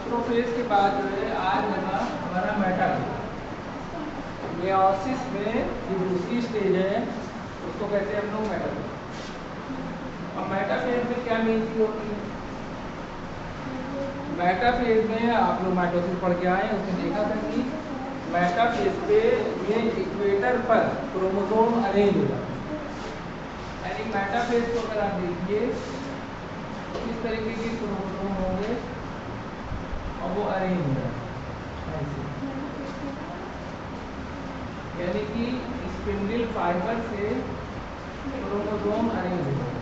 Prophase के बाद जो है आज होगा हमारा मेटाफेज। मियोसिस में जो दूसरी स्टेज है उसको कहते हैं हम लोग मेटाफेज। और मेटाफेज में क्या मेन चीज होती है? मेटाफेज में आप लोग माइटोसिस पढ़ के आए, उसमें देखा था कि मेटाफेज पे ये इक्वेटर पर क्रोमोसोम अरेंज हो जाता है। यानी मेटाफेज को अगर आप देखिए किस तरीके के क्रोमोसोम होंगे और वो अरेंज हो जाए ऐसे, यानी कि स्पिंडल फाइबर से क्रोमोसोम अरेंज हो जाए।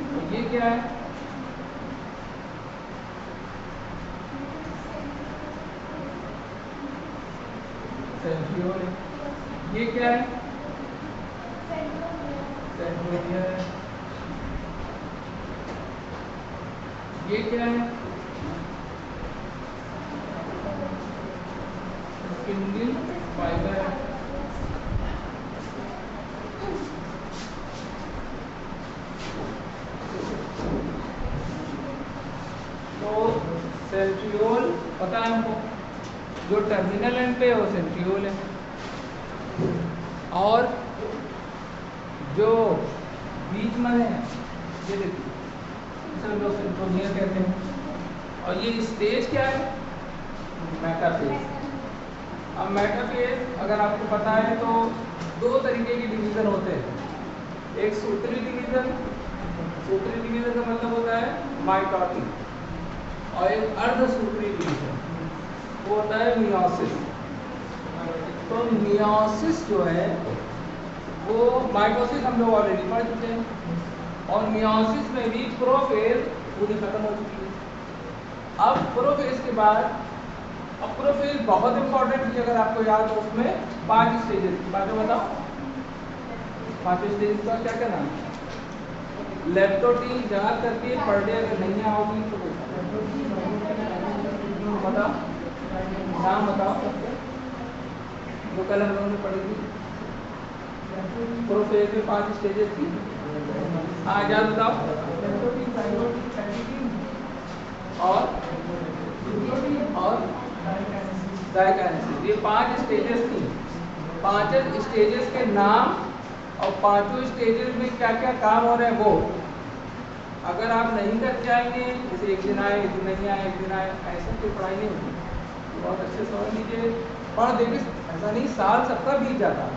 तो ये क्या है? सेंट्रियोल है। ये क्या है? सेंट्रोमियर है। ये क्या है? स्पिंडल फाइबर है। तो सेंट्रियोल पता है हमको, जो टर्मिनल एंड पे है वो सेंट्रियोल है, और जो बीच में है ये देखिए इसे लोग सेंट्रोमियर कहते हैं। और ये स्टेज क्या है? मेटाफेज। अब मेटाफेज अगर आपको पता है तो दो तरीके के डिवीजन होते हैं। एक सूत्री डिवीजन, सूत्री डिवीजन का मतलब होता है माइटोटिक, और एक अर्धसूत्री डिवीजन वो होता है मियोसिस। तो मियोसिस जो है वो माइटोसिस हम लोग ऑलरेडी पढ़ चुके हैं, और मियोसिस में भी प्रोफेज पूरी खत्म हो चुकी है। अब प्रोफेज के बाद, अब प्रोफेज बहुत इंपॉर्टेंट है, अगर आपको याद हो उसमें 5 स्टेजेस की बातें बताओ। 5 स्टेजेस का क्या क्या नाम है? लेप्टोटीन याद करके पढ़ ले, अगर नहीं आओगी तो बताओ, नाम बताओ जो कल हम लोगों ने पढ़ी थी। प्रोफेज में 5 स्टेजेस थी। हाँ याद बताओ। और डाइकाइनेसिस, ये 5 स्टेजेस थी। 5 स्टेजेस के नाम और 5 स्टेजेस में क्या क्या काम हो रहे हैं वो अगर आप नहीं करके आएंगे, जैसे एक दिन आए एक दिन नहीं आए, एक दिन आए, ऐसा कोई पढ़ाई नहीं होती। बहुत अच्छे समझ लीजिए, पढ़ देखिए, ऐसा नहीं साल सबका बीत जाता,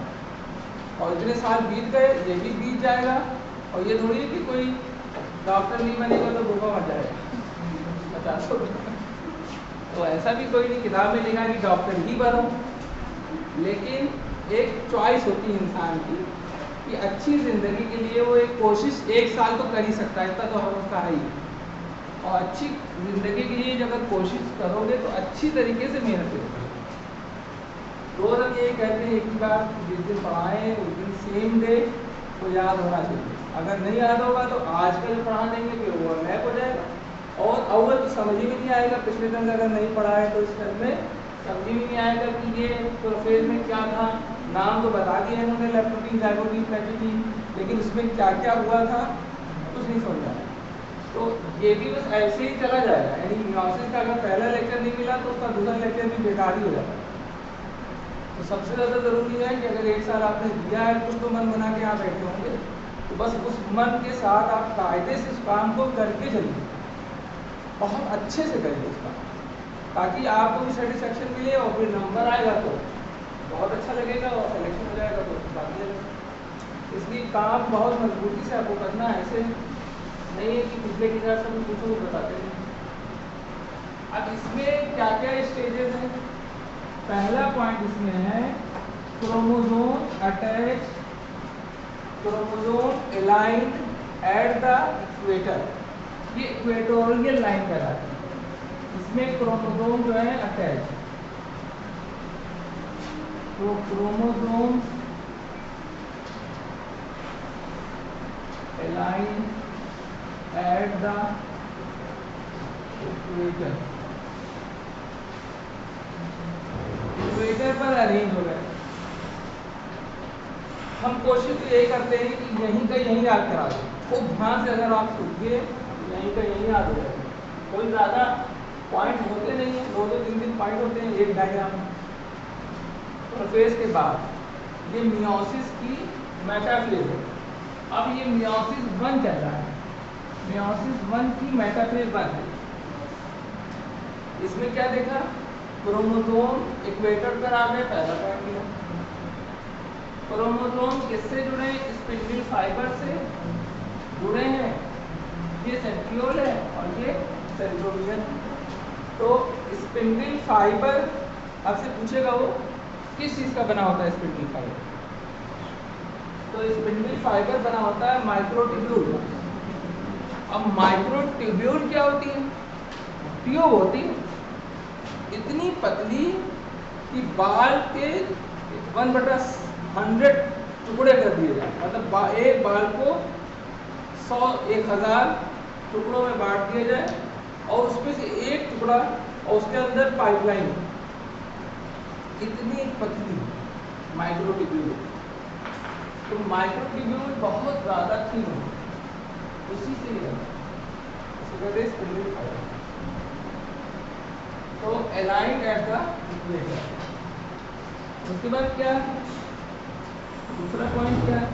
और इतने साल बीत गए ये भी बीत जाएगा। और ये थोड़ी कि कोई डॉक्टर नहीं बनेगा तो भूखा मर जाएगा 50 तो ऐसा भी कोई नहीं किताब में लिखा कि डॉक्टर ही बनो, लेकिन एक चॉइस होती है इंसान की कि अच्छी ज़िंदगी के लिए वो एक कोशिश 1 साल तो कर ही सकता है, इतना तो हम उसका है ही। और अच्छी ज़िंदगी के लिए अगर कोशिश करोगे तो अच्छी तरीके से मेहनत करोगे। रोज़ हम ये कहते हैं एक ही बार, जिस दिन पढ़ाएं उस दिन सेम डे तो याद होना चाहिए। अगर नहीं याद होगा तो आज का जो पढ़ा देंगे फिर वो लैप हो जाएगा, और अव्वल तो समझ ही नहीं आएगा। पिछले दिन अगर नहीं पढ़ा है तो इस टाइम में समझ ही नहीं आएगा कि ये प्रोफेज में क्या था। नाम तो बता दिया इन्होंने, लेप्टोटीन, जाइगोटीन, पैक्सीटीन, लेकिन उसमें क्या क्या हुआ था कुछ नहीं समझा। तो ये भी बस ऐसे ही चला जाएगा, यानी मियोसिस का अगर पहला लेक्चर नहीं मिला तो उसका दूसरा लेक्चर भी बेकार ही हो जाता है। तो सबसे ज़्यादा ज़रूरी है कि अगर 1 साल आपने दिया है कुछ तो मन बना के आप बैठे होंगे, तो बस उस मन के साथ आप कायदे से उस काम को करके चलिए, बहुत अच्छे से करिए उसका, ताकि आपको भी सेटिस्फेक्शन मिले, और फिर नंबर आएगा तो बहुत अच्छा लगेगा, और सिलेक्शन हो जाएगा तो बात लगेगा। इसलिए काम बहुत मजबूती से आपको करना है, ऐसे नहीं है कि पिछले की तरह सब कुछ वो बताते हैं। अब इसमें क्या क्या स्टेजेस हैं? पहला पॉइंट इसमें है chromosome attach, chromosome aligned at the equator. ये इक्वेटोरियल लाइन कहलाती है। इसमें क्रोमोसोम जो है अटैच, तो chromosome aligned at the equator, equator पर अरेंज हो गए। हम कोशिश तो यही करते हैं कि यहीं का यहीं याद करा दें। खूब ध्यान से अगर आप सुनिए यहीं का यहीं याद हो जाएगा। कोई ज़्यादा पॉइंट होते नहीं है, 2-3 पॉइंट होते हैं एक डायग्राम में। प्रोफेज के बाद ये मियोसिस की मेटाफेज है। अब ये मियोसिस 1 चल रहा है, मियोसिस 1 की मेटाफेज 1 है। इसमें क्या देखा, क्रोमोसोम इक्वेटर पर आ गए, पहला पॉइंट लिया। क्रोमोसोम किससे जुड़े हैं, स्पिंडल फाइबर से जुड़े हैं। ये सेंट्रियोल है और ये सेंट्रोमियर है। तो स्पिंडल फाइबर आपसे पूछेगा वो किस चीज का बना होता है स्पिंडल फाइबर। तो स्पिंडल फाइबर बना होता है माइक्रोट्यूब्यूल। अब माइक्रोट्यूब्यूल क्या होती है, ट्यूब होती है इतनी पतली कि बाल के 1/100 टुकड़े कर दिए जाए। मतलब एक बाल को 100-1000 टुकड़ों में बांट दिया जाए और उसमें से एक टुकड़ा और उसके अंदर पाइपलाइन, इतनी पतली माइक्रोट्यूब्यूल। तो माइक्रोट्यूब्यूल बहुत ज़्यादा थी उसी से स्पिंडल फाइबर। तो अलाइंड एट द इक्वेटर। उसके बाद क्या, दूसरा पॉइंट क्या है,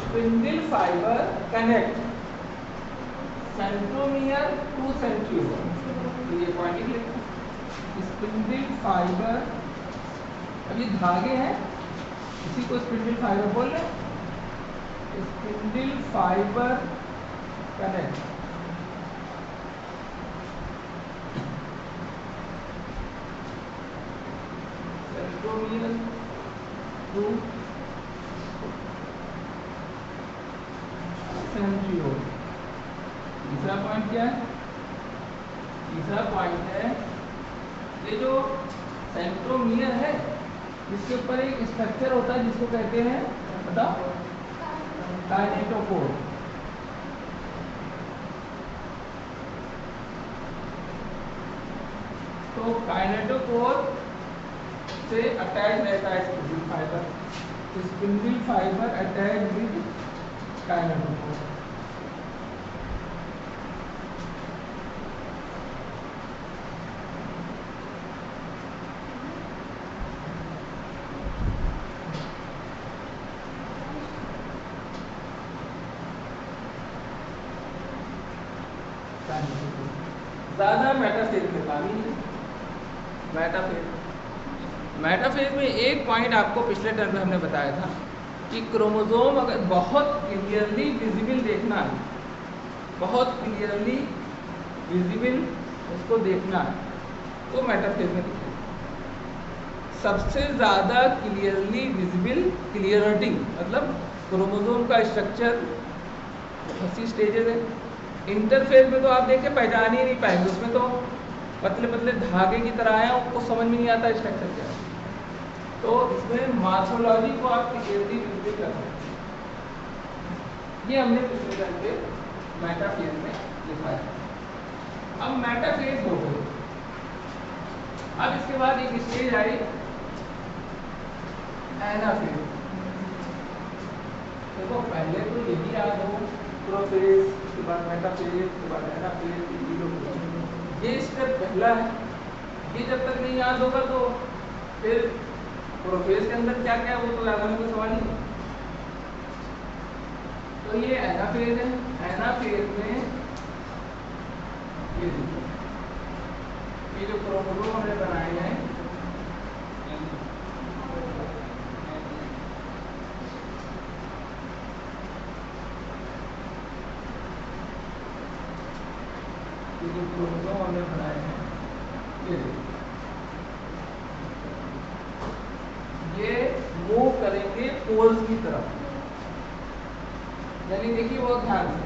spindle fibre connect centromere to centriole. ये पॉइंट ही लिखो, स्पिंडल फाइबर। अब ये धागे हैं, इसी को स्पिंडल फाइबर बोल रहे हैं। Spindle fibre connect centromere to centriole. तीसरा पॉइंट क्या है, तीसरा पॉइंट है ये जो सेंट्रोमियर है इसके ऊपर एक स्ट्रक्चर होता है जिसको कहते हैं, बताओ, काइनेटोकोर। तो काइनेटोकोर से अटैच रहता है spindle fibre. Spindle fibre attach with kinetochore. ज़्यादा मेटाफेज में काम ही नहीं। मेटाफेज में एक पॉइंट आपको पिछले टर्म में हमने बताया था कि क्रोमोसोम अगर बहुत क्लियरली विजिबल देखना है, बहुत क्लियरली विजिबल उसको देखना है तो मेटाफेज में दिखेगा। सबसे ज़्यादा क्लियरली विजिबल क्लियरिटी मतलब क्रोमोसोम का स्ट्रक्चर 80 स्टेजेस है। इंटरफेज में तो आप देख के पहचान ही नहीं पाएंगे, उसमें तो पतले पतले धागे की तरह है, आपको समझ में नहीं आता स्ट्रक्चर क्या है। तो इसमें मार्फोलॉजी को आप क्लियरली विजिबल कर सकते हैं। ये हमने पिछले टर्म पे मेटाफेज में लिखा है। अब मेटाफेज हो गई। अब इसके बाद एक स्टेज आई एनाफेज। देखो पहले तो यही याद हो, प्रोफेज, उसके बाद मेटाफेज, उसके बाद एनाफेज। ये स्टेप पहला है। ये जब तक नहीं याद होगा तो फिर प्रोफेज के अंदर क्या क्या है वो तो याद होने का सवाल ही। तो ये एनाफेज है। एनाफेज में ये जो क्रोमोसोम हमने बनाए हैं ये मूव करेंगे पोल्स की तरफ। यानी देखिए बहुत ध्यान से,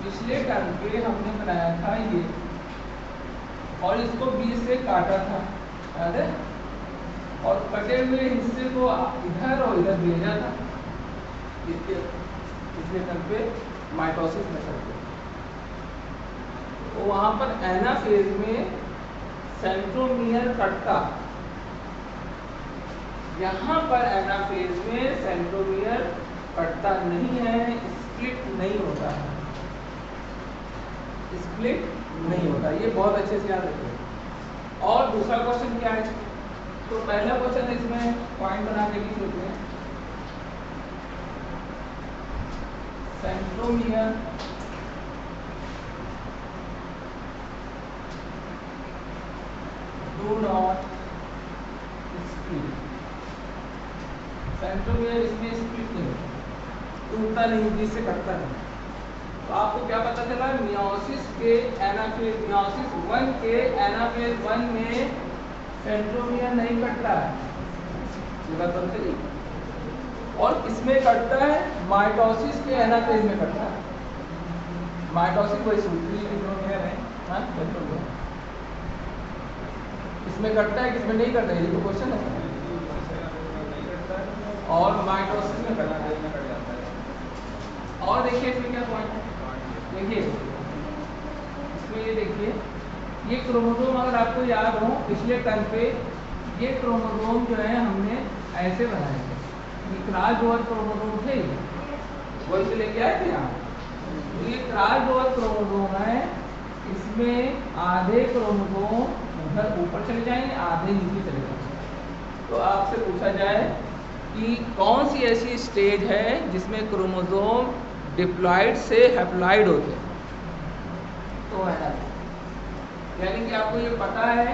पिछले टर्म पे हमने बनाया था ये और इसको बीच से काटा था, याद है, और कटे हुए हिस्से को इधर और इधर भेजा था। पिछले टर्म पे माइटोसिस मेथड पे तो वहां पर एनाफेज में सेंट्रोमियर कटता, यहाँ पर एनाफेज में सेंट्रोमियर कटता नहीं है, स्प्लिट नहीं होता है, स्प्लिट नहीं होता। ये बहुत अच्छे से याद रखिए। और दूसरा क्वेश्चन क्या है, तो पहला क्वेश्चन इसमें पॉइंट बना के लिख लेते हैं। Centromere do not split, centromere इसमें स्प्लिट नहीं होता, टूटता नहीं, जिससे कटता नहीं। तो आपको क्या पता चला, मियोसिस के एनाफेज, मियोसिस 1 के एनाफेज 1 में सेंट्रोमियर नहीं कटता है, ये बात समझ गई। और किसमें कटता है, माइटोसिस के एनाफेज में कटता है। माइटोसिस वही सूत्री सेंट्रोमियर है, हाँ सेंट्रोमियर इसमें कटता है, किसमें नहीं कटता है, ये तो क्वेश्चन है। और माइटोसिस में कटता है। और देखिए इसमें क्या पॉइंट है, देखिए इसमें ये देखिए, ये क्रोमोसोम अगर आपको याद हो पिछले टर्म पे, ये क्रोमोसोम जो है हमने ऐसे बनाए थे, ये क्रॉस ओवर क्रोमोसोम थे, वही से लेके आए थे यहाँ। तो ये क्रॉस ओवर क्रोमोसोम है, इसमें आधे क्रोमोसोम उधर ऊपर चले जाएंगे, आधे नीचे चले जाएंगे। तो आपसे पूछा जाए कि कौन सी ऐसी स्टेज है जिसमें क्रोमोसोम डिप्लॉइड से हैप्लॉइड होते हैं, तो है यानी कि आपको ये पता है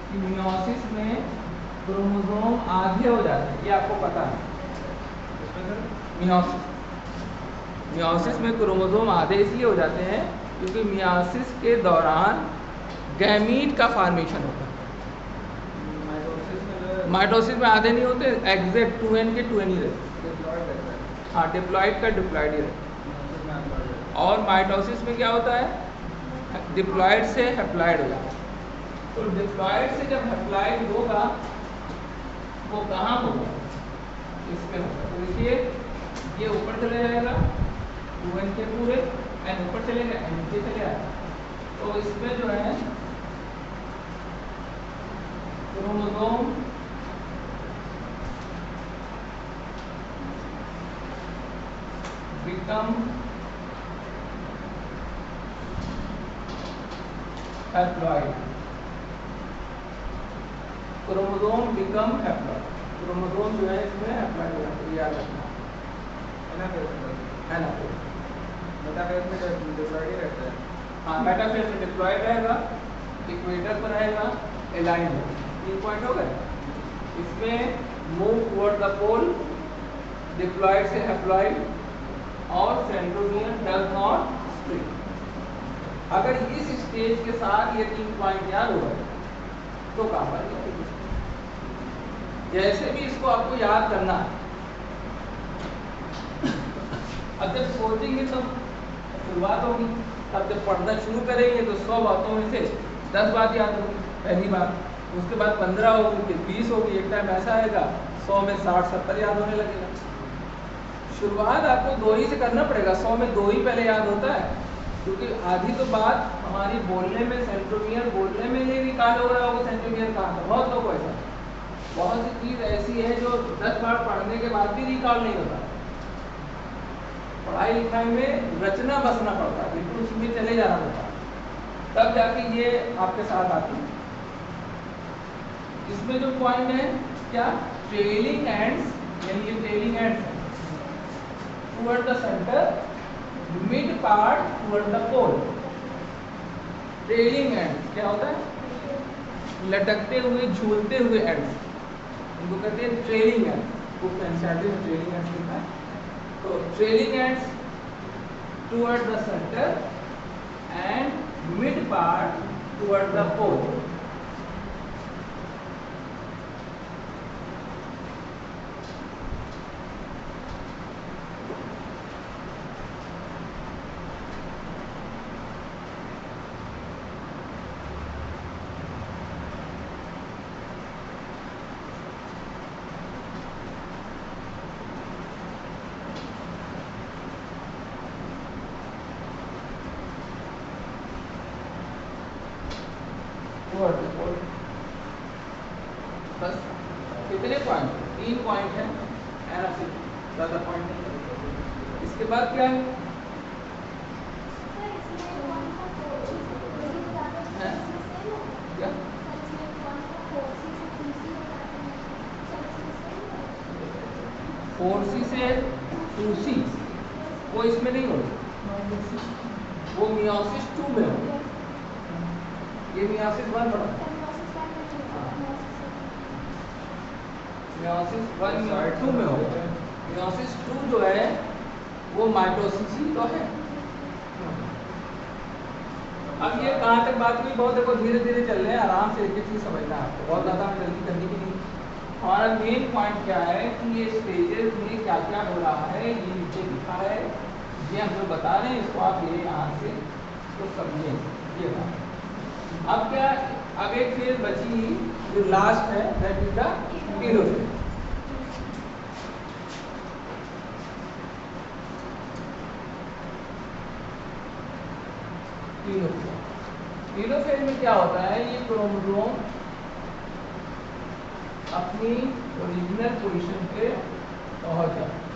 कि मियोसिस में क्रोमोसोम आधे हो जाते हैं, ये आपको पता है। मियोसिस में क्रोमोसोम आधे इसलिए हो जाते हैं क्योंकि मियोसिस के दौरान गैमीट का फॉर्मेशन होता है। माइटोसिस में आधे नहीं होते, एग्जैक्ट 2n के 2n ही रहते, हाँ डिप्लॉइड का डिप्लॉइड ही रहता है। और माइटोसिस में क्या होता है, डिप्लॉइड से हैप्लॉइड हो जाता है। तो डिप्लॉइड से जब हैप्लॉइड होगा वो कहाँ होगा, इसमें होगा। तो देखिए ये ऊपर चले जाएगा 2n के पूरे, n ऊपर चलेगा, n नीचे चले आएगा। तो इसमें जो है chromosome become haploid, chromosome become haploid, chromosome जो है इसमें हैप्लॉइड हो जाता है, याद रखना। मेटाफेज में डिप्लॉइड ही रहता है, हाँ मेटाफेज में डिप्लॉइड रहेगा, इक्वेटर पर रहेगा, अलाइन है। 3 पॉइंट हो गए। इसमें move toward the pole, diploid से हैप्लॉइड, और सेंट्रोमियर डज नॉट स्प्लिट। अगर इस स्टेज के साथ ये 3 पॉइंट याद हो गए तो काम आएगा। जैसे भी इसको आपको याद करना है, अब जब सोचेंगे तब शुरुआत होगी, अब जब पढ़ना शुरू करेंगे तो 100 बातों में से 10 बात याद होगी, पहली बात, उसके बाद 15 होगी, फिर 20 होगी, एक टाइम ऐसा आएगा 100 में 60-70 याद होने लगेगा। शुरुआत आपको 2 ही से करना पड़ेगा, 100 में 2 ही पहले याद होता है, क्योंकि आधी तो बात हमारी बोलने में, सेंट्रोमियर बोलने में नहीं रिकॉल हो रहा होगा, सेंट्रोमियर कहाँ था। बहुत लोग ऐसा, बहुत सी चीज़ ऐसी है जो 10 बार पढ़ने के बाद भी रिकॉल नहीं होता। पढ़ाई लिखाई में रचना बसना पड़ता है, बिल्कुल उसमें चले जाना पड़ता है, तब जाके ये आपके साथ आती है। इसमें जो पॉइंट है क्या, ट्रेलिंग एंड्स, यानी ये ट्रेलिंग एंड्स है, toward the center, mid part toward the pole. Trailing ends क्या होता है, लटकते हुए, झूलते हुए एंड्स, इनको कहते हैं ट्रेलिंग एंड्स। बुक एनसीईआरटी में ट्रेलिंग एंड्स लिखा है। तो trailing ends toward the centre and mid part toward the pole. बस कितने पॉइंट, 3 पॉइंट है, ज़्यादा पॉइंट नहीं। इसके बाद क्या है? क्या 4C से 2C वो इसमें नहीं होगा, वो मियोसिस 2 में होगा। ये मियोसिस 1 बड़ा, मियोसिस 1 2 में होगा। मियोसिस 2 जो है वो माइटोसिस ही तो है। अब ये कहाँ तक बात हुई, बहुत देखो धीरे धीरे चल रहे हैं, आराम से एक एक चीज समझना है आपको, बहुत ज़्यादा जल्दी करने की नहीं। हमारा मेन पॉइंट क्या है कि ये स्टेजेस में क्या क्या हो रहा है, ये नीचे लिखा है, ये हम जो बता रहे हैं इसको आप ये यहाँ से तो समझें। ये बात अब क्या, अब एक फेज बची जो लास्ट है, that is the telophase. Telophase में क्या होता है, ये क्रोमोसोम अपनी ओरिजिनल पोजीशन पे पहुंच जाता है।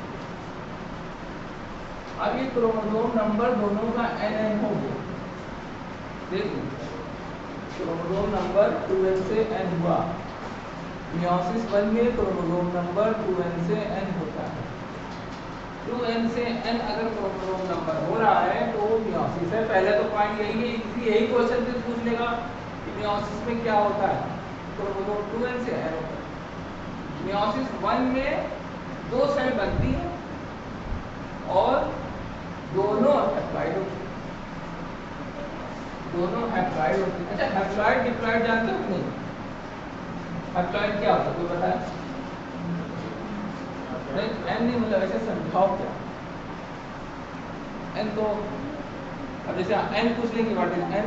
अब ये क्रोमोसोम नंबर दोनों का NN हो गया, देखिए क्रोमोसोम नंबर 2n से n हुआ। मियोसिस 1 में क्रोमोसोम नंबर 2n से n होता है। 2n से n अगर क्रोमोसोम नंबर हो रहा है तो मियोसिस है। पहले तो पॉइंट यही है, यही क्वेश्चन से पूछ लेगा कि मियोसिस में क्या होता है, क्रोमोसोम 2n से n होता है। मियोसिस 1 में 2 सेल बनती है और दोनों हैप्लॉइड होते हैं, दोनों हैप्लॉइड होते हैं। अच्छा, हैप्लॉइड डिप्लॉइड जानते हो नहीं? हैप्लॉइड क्या होता है कोई बताए? नहीं, एन नहीं, मतलब ऐसे समझाओ क्या एन, तो अब जैसे एन पूछ लेंगे व्हाट इज एन,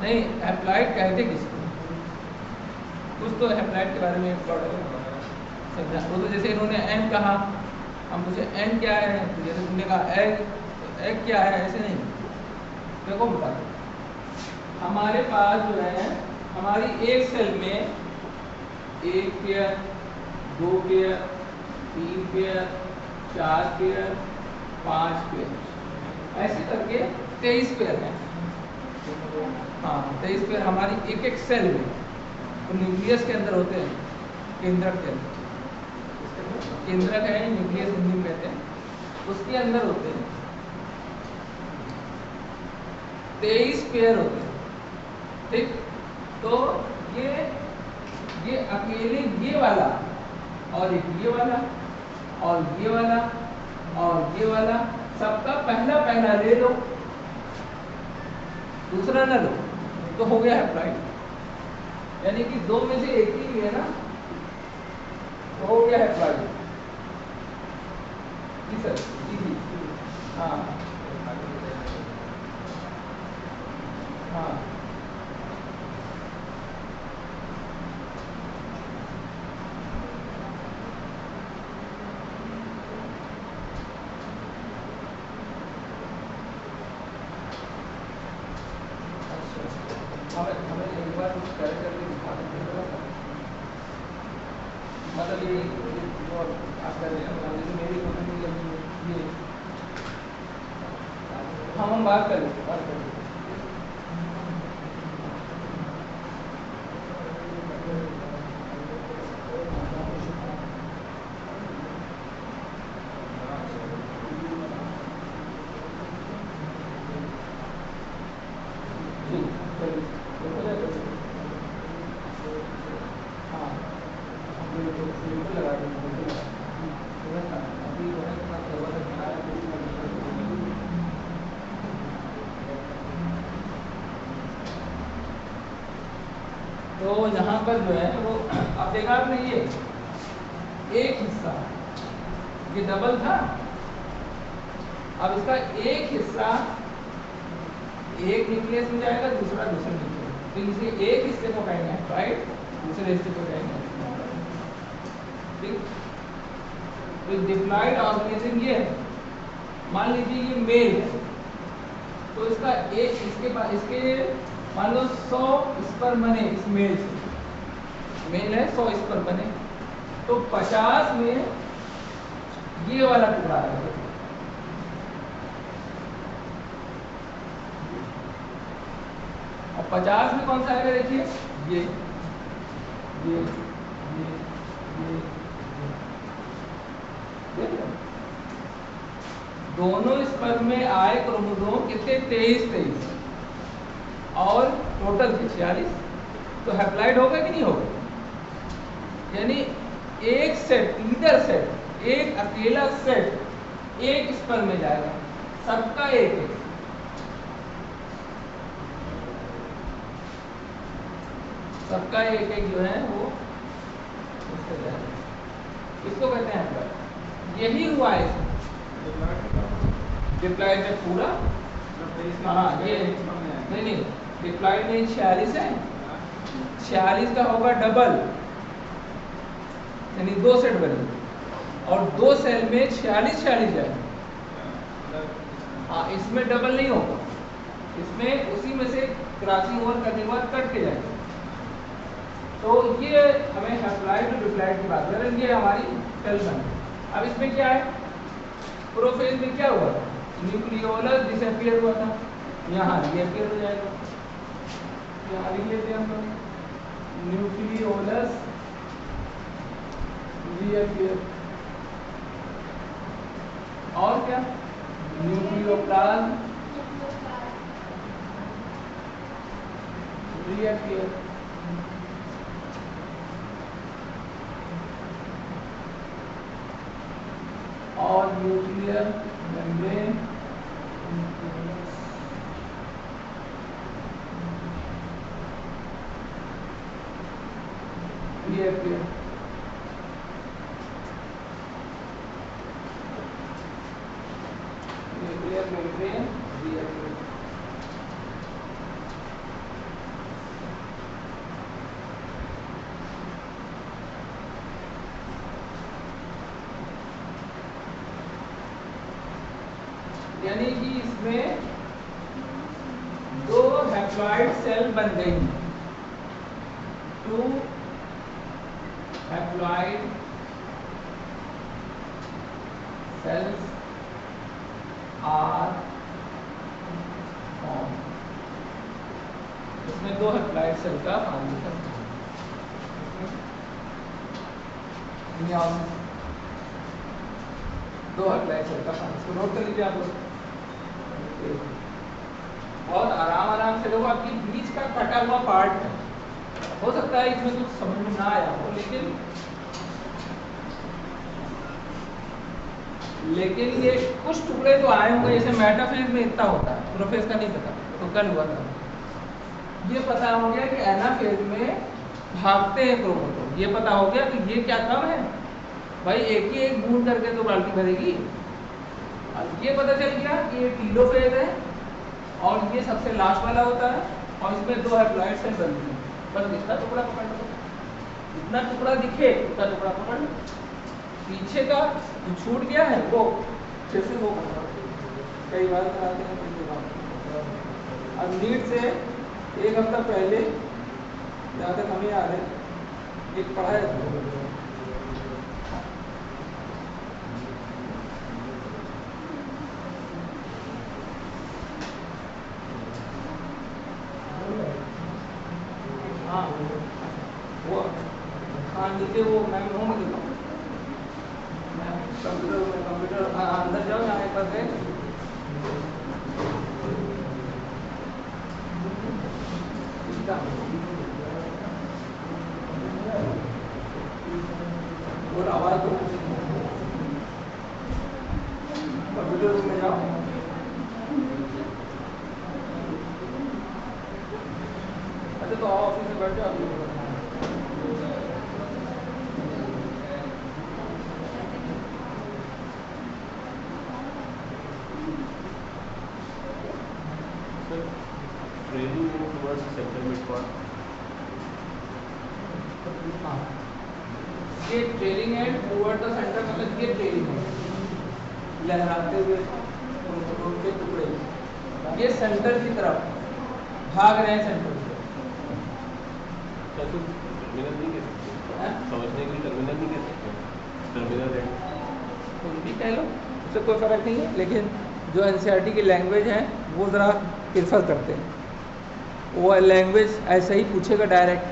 नहीं हैप्लॉइड कहते किसको, कुछ तो हैप्लॉइड के बारे में समझा। वो तो जैसे इन्होंने एन कहा, हम पूछे एन क्या है, तो जैसे तुमने कहा एग, तो एग क्या है, ऐसे नहीं। देखो बता दो, हमारे पास जो है हमारी एक सेल में 1 pair, 2 pair, 3 pair, 4 pair, 5 pair, ऐसे करके 23 पेयर है। हाँ, 23 पेयर हमारी एक एक सेल में, तो न्यूक्लियस के अंदर होते हैं, केंद्रक के अंदर, केंद्रक है न्यूक्लियस हिंदी में कहते हैं, उसके अंदर होते हैं 23 पेयर होते हैं, ठीक। तो ये अकेले ये वाला और एक ये वाला और ये वाला और ये वाला सबका पहला पहला ले लो, दूसरा ना लो, तो हो गया हैप्लॉइड। यानी कि 2 में से एक ही है ना, तो हो गया हैप्लॉइड। जी सर, जी, हाँ हाँ, हमें एक बार कुछ करके दिखा देते हैं, मतलब ये आप कर रहे हैं, जैसे मेरी ये हम बात कर लेते, बात कर लेते। तो यहाँ पर जो है वो आप देखा आपने, ये एक हिस्सा ये डबल था, अब इसका एक हिस्सा एक न्यूक्लियस में जाएगा, दूसरा दूसरे न्यूक्लियस, तो इसे एक हिस्से को कहेंगे हैप्लॉइड, दूसरे हिस्से को कहेंगे, ठीक। तो डिप्लॉइड ऑर्गेनिज्म ये है, मान लीजिए ये मेल है, तो इसका एक इसके पास इसके मान लो 100 स्पर्म बने, इस मेल से, मेल है 100 स्पर्म बने, तो 50 में ये वाला टुकड़ा आएगा, और 50 में कौन सा आएगा देखिए, ये ये दोनों स्पर्म में आए क्रोमोसोम कितने, 23 और टोटल थे 46, तो हैप्लॉइड होगा कि नहीं होगा? यानी एक सेट, लीडर सेट, एक अकेला सेट एक स्पर्म में जाएगा, सबका एक है। सबका एक एक जो है वो उससे जाएगा, इसको कहते हैं हैप्लॉइड। यही हुआ है डिप्लॉइड में पूरा। हाँ ये नहीं, डिप्लॉइड में 46 है, 46 का होगा डबल, यानी 2 सेट बनेंगे, और 2 सेल में 46 जाएंगे। हाँ इसमें डबल नहीं होगा, इसमें उसी में से क्रॉसिंग ओवर करने के बाद कट के जाएंगे। तो ये हमें हैप्लॉइड और डिप्लॉइड की बात कर रहे हैं, ये हमारी सेल बन। अब इसमें क्या है, प्रोफेज में क्या हुआ था, न्यूक्लियोलस डिसअपीयर हुआ था, यहाँ रीअपीयर हो जाएगा, यहाँ लिख लेते हैं हम लोग, न्यूक्लियोलस रीअपीयर। और क्या, न्यूक्लियोप्लाज्म रीअपीयर। और nuclear membrane reappear. Nuclear membrane reappear. यानी कि इसमें 2 हैप्लॉइड सेल बन गई, 2 हैप्लॉइड सेल्स आर फॉर्म। इसमें 2 हैप्लॉइड सेल का फॉर्मेशन है। 2 हैप्लॉइड सेल का फॉर्मेशन नोट कर लीजिए आप लोग, और आराम से लोग आपकी बीच का कटा हुआ पार्ट है, हो सकता है इसमें कुछ समझ में ना आया हो, लेकिन ये कुछ टुकड़े तो आए होंगे, जैसे मेटाफेज में इतना होता है, प्रोफेज का नहीं पता, तो कल हुआ था। ये पता हो गया कि एनाफेज में भागते हैं क्रोमोसोम, ये पता हो गया कि ये क्या कम है भाई, एक ही एक बूंद करके तो बाल्टी भरेगी। और ये पता चल गया कि ये टीलोफेज है, और ये सबसे लास्ट वाला होता है, और इसमें 2 हैप्लॉइड सेल बनती है। बस इतना टुकड़ा पकड़ लो, जितना टुकड़ा दिखे उतना टुकड़ा पकड़ लो, पीछे का जो छूट गया है वो फिर से वो कई बार कराते हैं। अब नीट से 1 हफ्ता पहले जहाँ तक हमें याद है एक पढ़ाया, हाँ वो, हाँ नीचे वो मैं होम देता हूँ, कंप्यूटर अंदर जाओ, यहाँ एक बार गए और आवाज दो, कंप्यूटर रूम में जाओ, अच्छा तो आओ ऑफिस में बैठ जाओ। ये trailing and toward the centre, मतलब ये ट्रेलिंग है, लहराते हुए के टुकड़े, ये सेंटर की तरफ भाग रहे हैं, सेंटर से। टर्मिनल नहीं कह सकते, समझने के लिए टर्मिनल नहीं कह सकते। टर्मिनल है, कुछ भी कह लो, उससे कोई फ़र्क नहीं है, लेकिन जो एनसीईआरटी की लैंग्वेज है वो ज़रा प्रेफर करते हैं, वो लैंग्वेज ऐसा ही पूछेगा डायरेक्ट।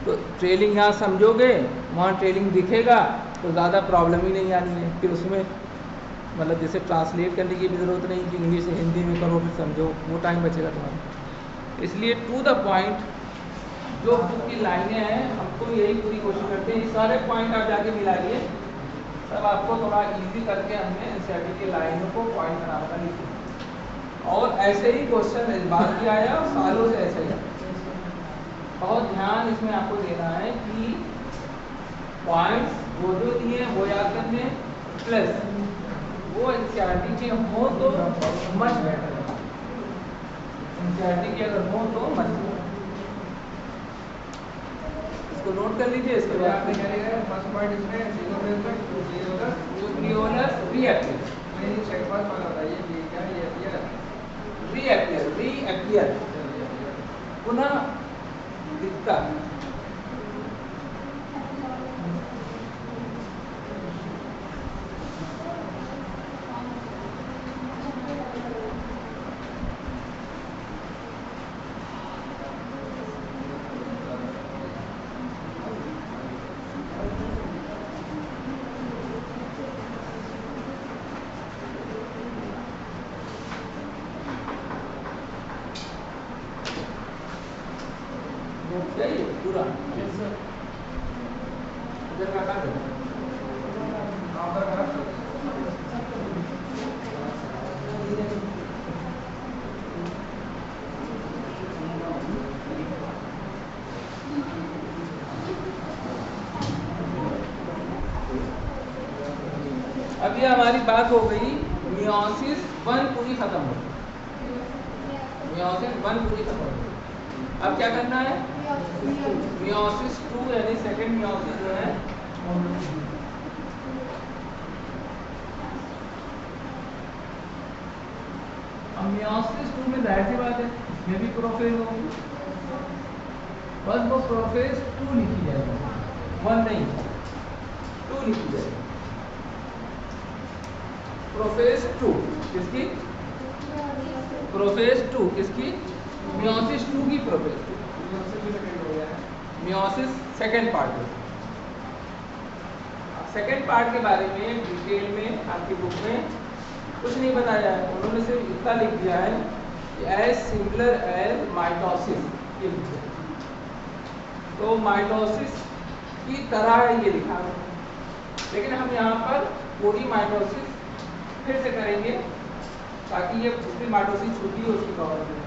तो ट्रेलिंग यहाँ समझोगे, वहाँ ट्रेलिंग दिखेगा तो ज़्यादा प्रॉब्लम ही नहीं आनी है। फिर उसमें मतलब जैसे ट्रांसलेट करने की भी ज़रूरत नहीं कि इंग्लिश से हिंदी में करो फिर समझो, वो टाइम बचेगा तुम्हारा। इसलिए टू द पॉइंट जो बुक की लाइनें हैं हमको यही पूरी कोशिश करते हैं, सारे पॉइंट आप जाके मिलाइए, तब आपको थोड़ा इजी करके हमने एनसीईआरटी की लाइनों को पॉइंट बनाना लिखे। और ऐसे ही क्वेश्चन इस बार भी आया और सालों से ऐसे ही। बहुत ध्यान इसमें आपको देना है कि पॉइंट्स वो जो दिए वो याद करने, प्लस वो एनसीईआरटी के हो तो मच बेटर है, एनसीईआरटी के अगर हो तो मच बेटर। इसको नोट कर लीजिए। इसके बाद आपने क्या लिखा है फर्स्ट पॉइंट इसमें न्यूक्लियोलस रीअपियर, मैंने चेक बात माना था ये क्या है, रीअपियर, रीअपियर पुनः दिखता। पूरा इधर का काट दो। अभी हमारी बात हो गई मियोसिस 1 पूरी खत्म हो गई, मियोसिस 1 पूरी खत्म हो गई। अब क्या करना है, मियोसिस 2 यानी सेकंड मियोसिस जो है, अब मियोसिस 2 में जाहिर सी बात है ये भी प्रोफेज होगी, बस वो प्रोफेज 2 लिखी जाएगी, 1 नहीं 2 लिखी जाएगी। प्रोफेज 2 किसकी, प्रोफेज 2 किसकी, मियोसिस 2 की प्रोफेज 2, मियोसिस सेकेंड पार्ट है। सेकेंड पार्ट के बारे में डिटेल में आपकी बुक में कुछ नहीं बताया है, उन्होंने सिर्फ इतना लिख दिया है कि एज सिमिलर एज माइटोसिस, ये लिख दिया। तो माइटोसिस की तरह है ये लिखा है, लेकिन हम यहाँ पर पूरी माइटोसिस फिर से करेंगे ताकि ये जितनी माइटोसिस छूटी है उसकी कवर करें।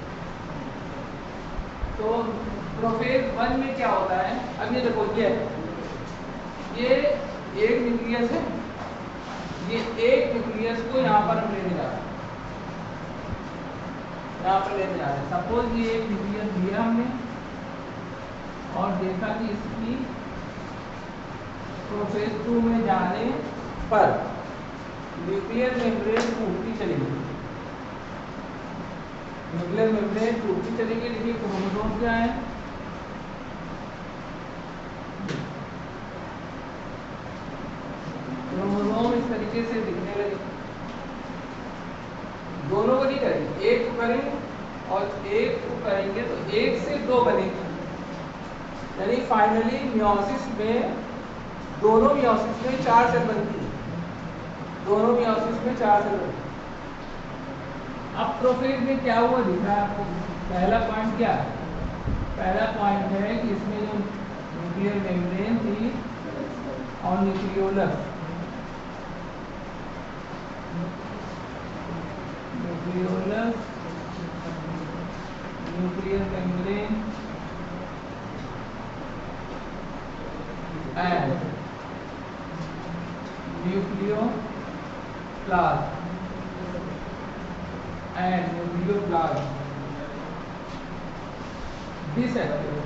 तो प्रोफेज 1 में क्या होता है, अब ये देखो ये एक न्यूक्लियस है, ये एक न्यूक्लियस को यहाँ पर हम लेने जा रहे हैं, यहाँ पर लेने जा रहे हैं। सपोज ये एक न्यूक्लियस लिया हमने और देखा कि इसकी प्रोफेज 2 में जाने पर न्यूक्लियर मेम्ब्रेन टूटती चली गई, न्यूक्लियर मेम्ब्रेन टूटती चली गई। देखिए क्रोमोसोम क्या है, क्रोमोसोम इस तरीके से दिखने लगे। दोनों को नहीं करेंगे, एक को करेंगे और एक को करेंगे तो 1 से 2 बनेगी, यानी फाइनली मियोसिस में दोनों मियोसिस में 4 सेल बनती है, दोनों मियोसिस में 4 सेल बनती है। अब प्रोफेज में क्या हुआ दिखा है आपको। पहला पॉइंट क्या है, पहला पॉइंट है कि इसमें जो न्यूक्लियर मेम्ब्रेन थी और nucleolus, nucleolus nuclear membrane and nucleoplasm and nucleoplasm disappear,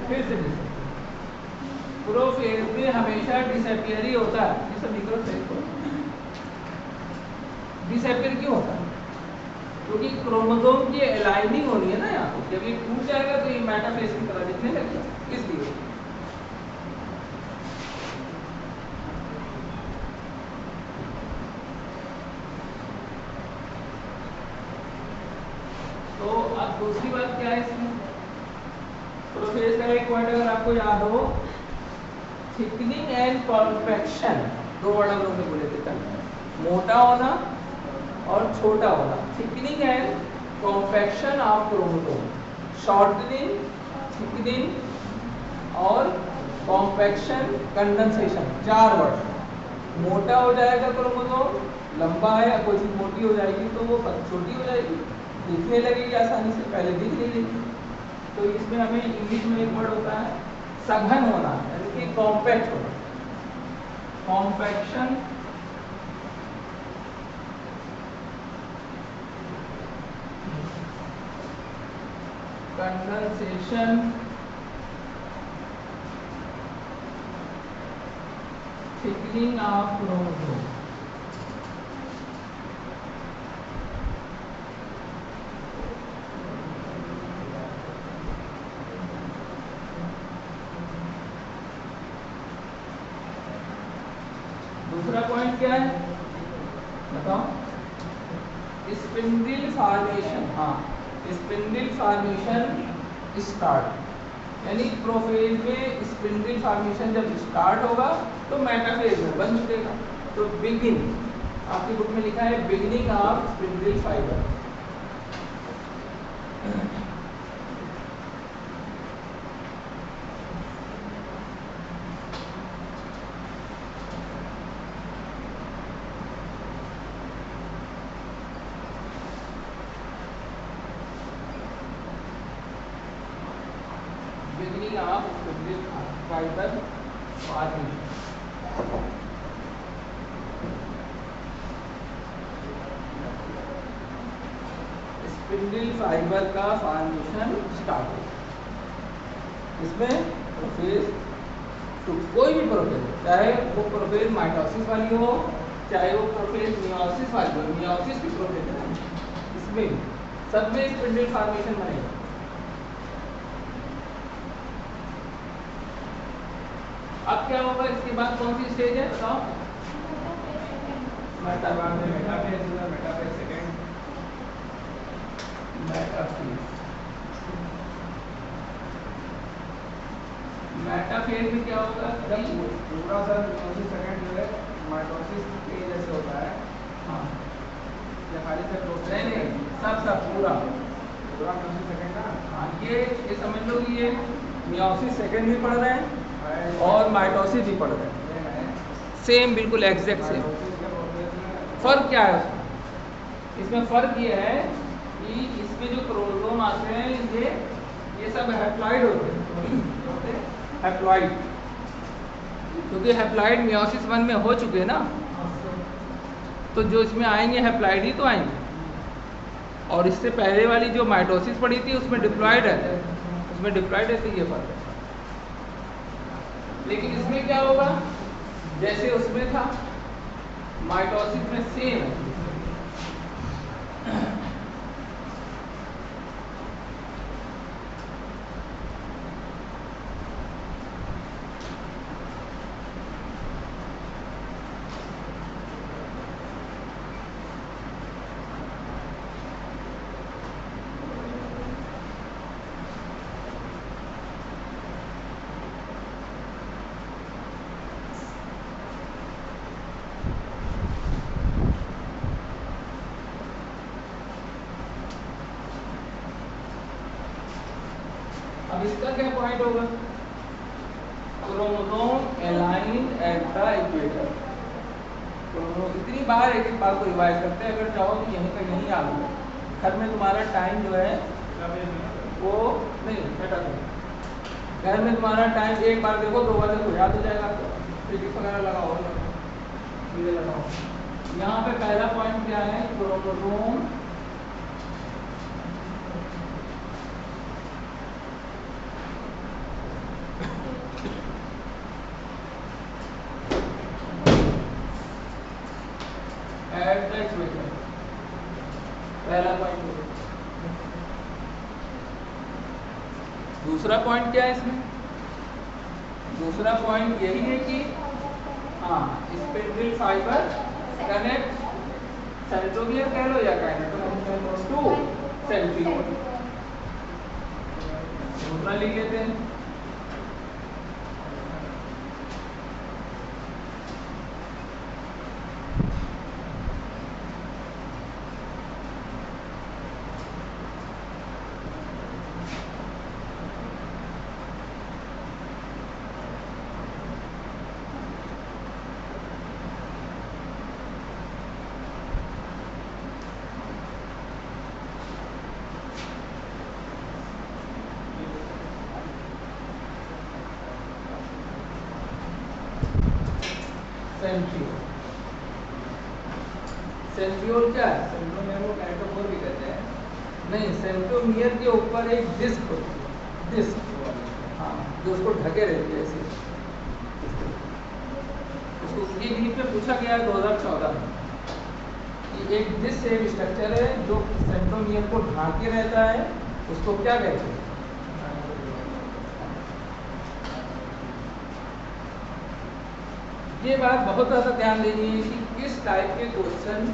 फिर से प्रोफेज में हमेशा डिसएपियर ही होता है। ये सब मिक्रोफेज को डिसएपियर क्यों होता है, क्योंकि क्रोमोसोम की अलाइनिंग होनी है ना, यहाँ जब ये टूट जाएगा तो ये मेटाफेज की तरह दिखने लगेगा, इसलिए। दूसरी बात क्या है इसमें, प्रोफेज का एक वर्ड अगर आपको याद हो, थिकनिंग एंड कॉम्पैक्शन, दो वर्ड हम लोग ने बोले थे कल, मोटा होना और छोटा होना, thickening and compaction of chromosome, shortening, thickening और कॉम्पैक्शन, कंडेंसेशन, चार वर्ड। मोटा हो जाएगा क्रोमोसोम, लंबा है, कोई चीज मोटी हो जाएगी तो वो छोटी हो जाएगी, दिखने लगेगी आसानी से, पहले दिख नहीं रही। तो इसमें हमें इंग्लिश में एक वर्ड होता है सघन होना, यानी कि कॉम्पैक्ट होना, compaction, condensation, thickening of chromosome. दूसरा पॉइंट क्या है बताओ, स्पिंडल फॉर्मेशन। हाँ, स्पिंडल फॉर्मेशन स्टार्ट, यानी प्रोफेज में स्पिंडल फॉर्मेशन जब स्टार्ट होगा तो मेटाफेज में बन चुकेगा। तो बिगिन, आपकी बुक में लिखा है beginning of spindle fibre. Beginning of spindle fibre formation. Spindle fibre का फॉर्मेशन स्टार्ट हो, इसमें प्रोफेज, तो कोई भी प्रोफेज, चाहे वो प्रोफेज माइटोसिस वाली हो, चाहे वो प्रोफेज मियोसिस वाली हो, मियोसिस की प्रोफेज है, इसमें सब में स्पिंडल फॉर्मेशन बनेगा। अब क्या होगा इसके बाद, कौन सी स्टेज है बताओ? Metaphase, metaphase second, metaphase. Metaphase में क्या होगा, जब पूरा सा मियोसिस सेकंड जो है माइटोसिस के जैसे होता है। हाँ, या खाली से प्रोसेस नहीं, सब पूरा मियोसिस सेकंड ना। हाँ, ये समझ लो कि ये मियोसिस सेकंड भी पढ़ रहे हैं और माइटोसिस भी पढ़ रहे हैं, सेम, बिल्कुल एग्जैक्ट सेम। फर्क क्या है इसमें? फर्क ये है कि इसमें जो क्रोमोसोम आते हैं ये सब हैप्लॉइड होते हैं, हैप्लॉइड, क्योंकि हैप्लॉइड मियोसिस 1 में हो चुके हैं ना, तो जो इसमें आएंगे हैप्लॉइड ही तो आएंगे। और इससे पहले वाली जो माइटोसिस पड़ी थी उसमें डिप्लॉइड है, उसमें डिप्लॉइड है, तो ये फर्क है। लेकिन इसमें क्या होगा, जैसे उसमें था माइटोसिस में सेम है। अब इसका क्या पॉइंट होगा, chromosome aligned at the equator. इतनी बार एक बार को रिवाइज करते हैं, अगर चाहो तो यहीं का यहीं याद होगा। घर में तुम्हारा टाइम जो है वो नहीं बेटा, घर में तुम्हारा टाइम एक बार देखो, 2 बार देखो, याद हो जाएगा आपको। फिजिक्स वगैरह लगाओ, चीजें लगाओ। यहाँ पे पहला पॉइंट क्या है, क्रोमोसोम एट द इक्वेटर, पहला पॉइंट। दूसरा पॉइंट क्या है इसमें? दूसरा पॉइंट यही है कि हाँ, स्पिंडल फाइबर कनेक्ट सेंट्रोमियर कह लो या काइनेटोमियर टू सेंट्रियोल। दूसरा लिख लेते हैं। सेंट्रियोल क्या है? सेंट्रोमियर को कैरेटोफोर भी कहते हैं। नहीं, सेंट्रोमियर के ऊपर एक डिस्क होती है, डिस्क, हाँ, जो उसको ढके रहती है ऐसे। उसको ये नीट में पूछा गया है 2014 में कि एक डिस्क शेप स्ट्रक्चर है जो सेंट्रोमियर को ढांके रहता है, उसको क्या कहते हैं? ये बात बहुत ज़्यादा ध्यान देनी है कि किस टाइप के क्वेश्चन,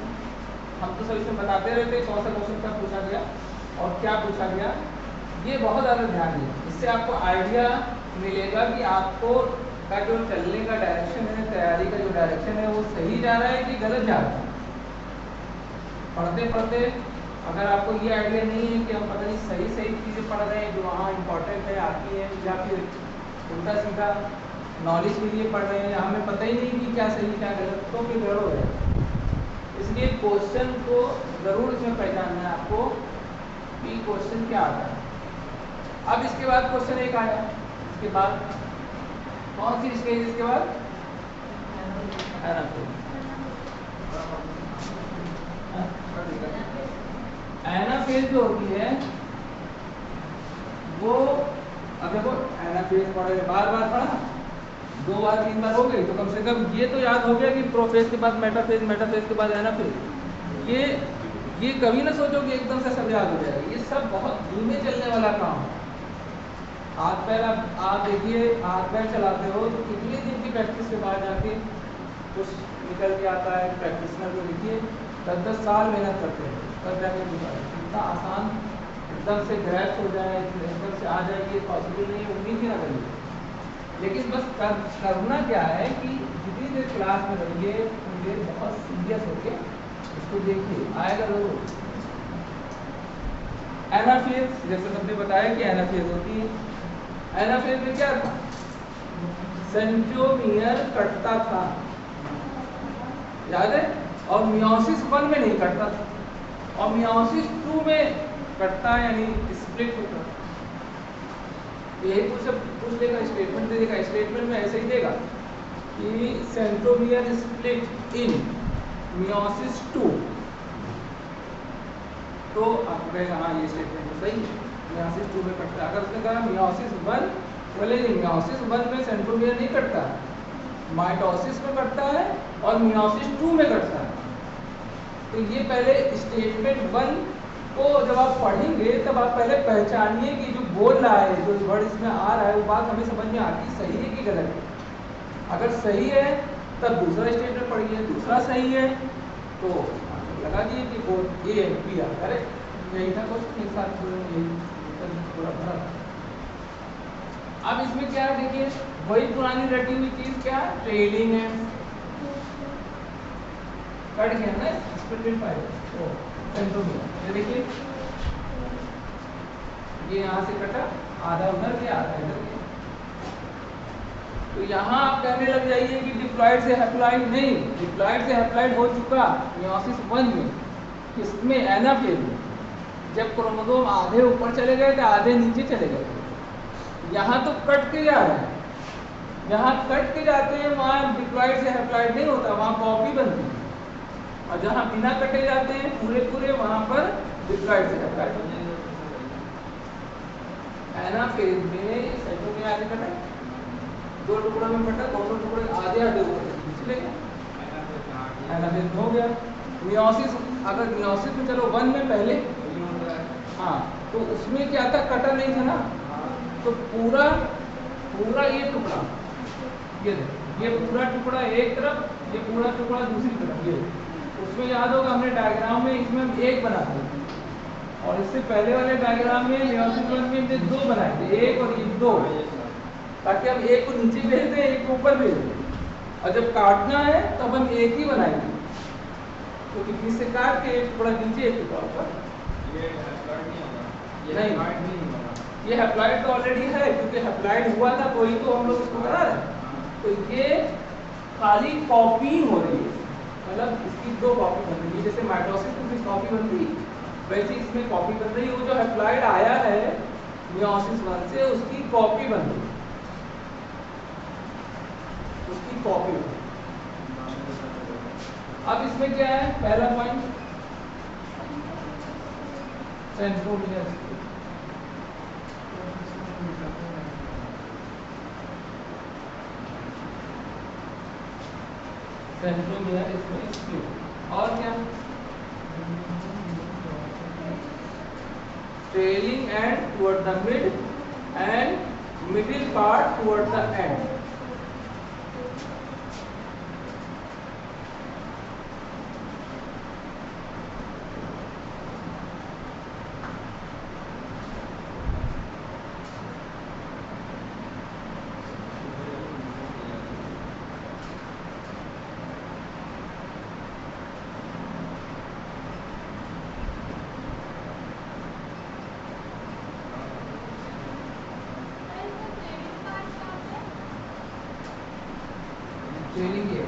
हम तो सब इसमें बताते रहते हैं कौन सा क्वेश्चन कब पूछा गया और क्या पूछा गया, ये बहुत ज़्यादा ध्यान दें। इससे आपको आइडिया मिलेगा कि आपको का जो चलने का डायरेक्शन है, तैयारी का जो डायरेक्शन है, वो सही जा रहा है कि गलत जा रहा है। पढ़ते पढ़ते अगर आपको ये आइडिया नहीं है कि हम पता नहीं सही सही चीज़ें पढ़ रहे हैं जो वहाँ इम्पोर्टेंट है, आती है, या फिर उल्टा सीधा नॉलेज के लिए पढ़ रहे हैं, हमें पता ही नहीं कि क्या सही क्या गलत, तो फिर गड़बड़ है। इसलिए क्वेश्चन को ज़रूर इसमें पहचानना है आपको कि क्वेश्चन क्या आता है। अब इसके बाद क्वेश्चन एक आया, इसके बाद कौन सी स्टेज? इसके बाद एनाफेज जो होती है वो, अब देखो एनाफेज पढ़े, बार बार पढ़ा, 2 बार 3 बार हो गई तो कम से कम ये तो याद हो गया कि प्रोफेज के बाद मेटाफेज, मेटाफेज के बाद एनाफेज। ये कभी ना सोचो कि एकदम से सब याद हो जाएगा, ये सब बहुत धीमे चलने वाला काम है। हाथ पैर आप देखिए, हाथ पैर चलाते हो तो कितने दिन की प्रैक्टिस के बाद जाके कुछ निकल के आता है। प्रैक्टिशनर को देखिए 10-10 साल मेहनत करते हैं तब जाके इतना आसान एकदम से ग्रैस्प हो जाए, एकदम से आ जाए, ये पॉसिबल नहीं है, उम्मीद ही ना करिए। लेकिन बस करना क्या है कि जितनी देर क्लास में रहिए उतनी देर बहुत सीरियस होके इसको देखिए, आएगा जरूर। एनाफेज, जैसे सबने बताया कि एनाफेज होती है। एनाफेज में क्या था? सेंट्रोमियर कटता था, याद है, और मियोसिस 1 में नहीं कटता था, और मियोसिस 2 में कटता है, यानी स्प्लिट होता है। यही पूछ लेगा, स्टेटमेंट दे देगा, स्टेटमेंट में ऐसे ही देगा कि सेंट्रोमियर स्प्लिट इन मियोसिस 2, तो आपको कहेगा हाँ ये स्टेटमेंट तो सही है, मियोसिस 2 में कटता है। अगर उसने कहा मियोसिस 1, बोले नहीं, मियोसिस 1 में सेंट्रोमियर नहीं कटता है, माइटोसिस में कटता है और मियोसिस 2 में कटता है। तो ये पहले स्टेटमेंट 1 को जब आप पढ़ेंगे तब आप पहले पहचानिए कि जो बोल रहा है, जो वर्ड इसमें आ रहा है, वो बात हमें समझ में आती सही है कि गलत है। अगर सही है तब दूसरा स्टेटमेंट पढ़िए, दूसरा सही है तो लगा दिए कि वो A and B are correct. यही था क्वेश्चन, एक साथ पूरा भरा। अब इसमें क्या है, देखिए वही पुरानी रटी हुई चीज, क्या ट्रेलिंग है, कट गया ना स्प्लिट फाइबर, सेंट्रोमियर। ये देखिए ये यहाँ से कटा, आधा उधर गया, आधा इधर गया। तो यहाँ आप कहने लग जाइए कि डिप्लॉइड से हैप्लॉइड नहीं, डिप्लॉइड से हैप्लॉइड हो चुका मियोसिस 1 में, किसमें? एनाफेज में। जब क्रोमोसोम आधे ऊपर चले गए थे, आधे नीचे चले गए थे। यहाँ तो कट के जा रहा है, जहाँ कट के जाते हैं वहाँ डिप्लॉइड से हैप्लॉइड नहीं होता, वहाँ कॉपी बनती है। और जहाँ बिना कटे जाते हैं पूरे पूरे, वहाँ पर डिप्लॉइड से हैप्लॉइड होते हैं। एनाफेज में सेंट्रोमियर आधे कटा, 2 टुकड़ों में कटा, दोनों टुकड़े आधे आधे ऊपर चले गए, एनाफेज हो गया। मियोसिस, अगर मियोसिस में चलो 1 में पहले, हाँ, तो उसमें क्या था, कटा नहीं था ना, तो पूरा ये टुकड़ा, ये पूरा टुकड़ा एक तरफ, ये पूरा टुकड़ा दूसरी तरफ, ये उसमें याद होगा हमने डायग्राम में इसमें हम एक बनाते हैं और इससे पहले वाले डायग्राम में मेयोसिस वन में हमने दो बनाए थे, एक और ये दो, ताकि हम एक को नीचे भेज दें, एक को ऊपर भेज दें, और जब काटना है तब हम एक ही बनाएंगे, क्योंकि तो बीच से काट के एक थोड़ा नीचे एक टुकड़ा ऊपर। नहीं, ये हैप्लॉइड तो ऑलरेडी है, क्योंकि हैप्लॉइड हुआ था तो ही तो हम लोग इसको बना रहे हैं। तो ये खाली कॉपी हो रही है, मतलब इसकी दो कॉपी बन रही है, जैसे माइटोसिस में कॉपी बनती वैसे इसमें कॉपी बन रही है। वो जो हैप्लॉइड आया है मियोसिस वन से, उसकी कॉपी बन रही है, उसकी कॉपी बन रही है। अब इसमें क्या है, पहला पॉइंट सेंट्रोमियर, सेंट्रोमियर इसमें स्प्लिट, और क्या trailing and toward the mid and middle part toward the end. Trailing है,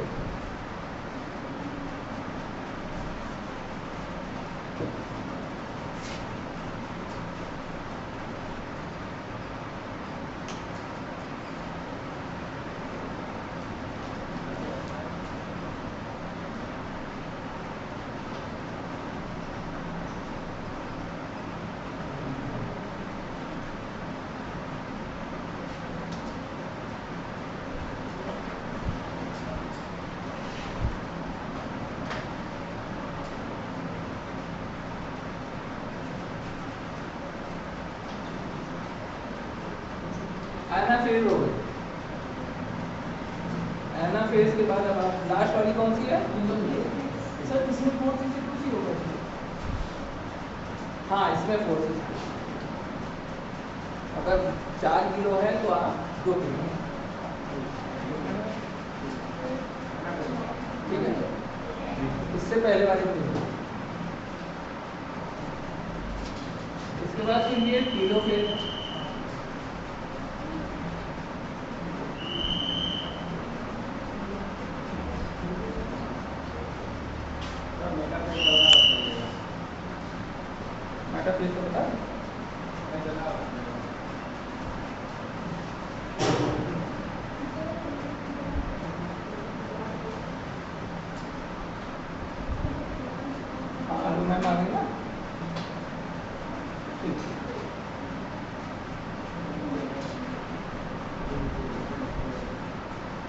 एनाफेज हो गई। एनाफेज के बाद अब आप लास्ट वाली कौन सी है सर? इसमें 462 होगा। हाँ, इसमें 462। अगर 4 किलो है तो आप 2 किलो, ठीक है। इससे पहले वाले में, इसके बाद फिर ये किलो फेज, मेटाफेज को बता मैम आ गई ना, ठीक।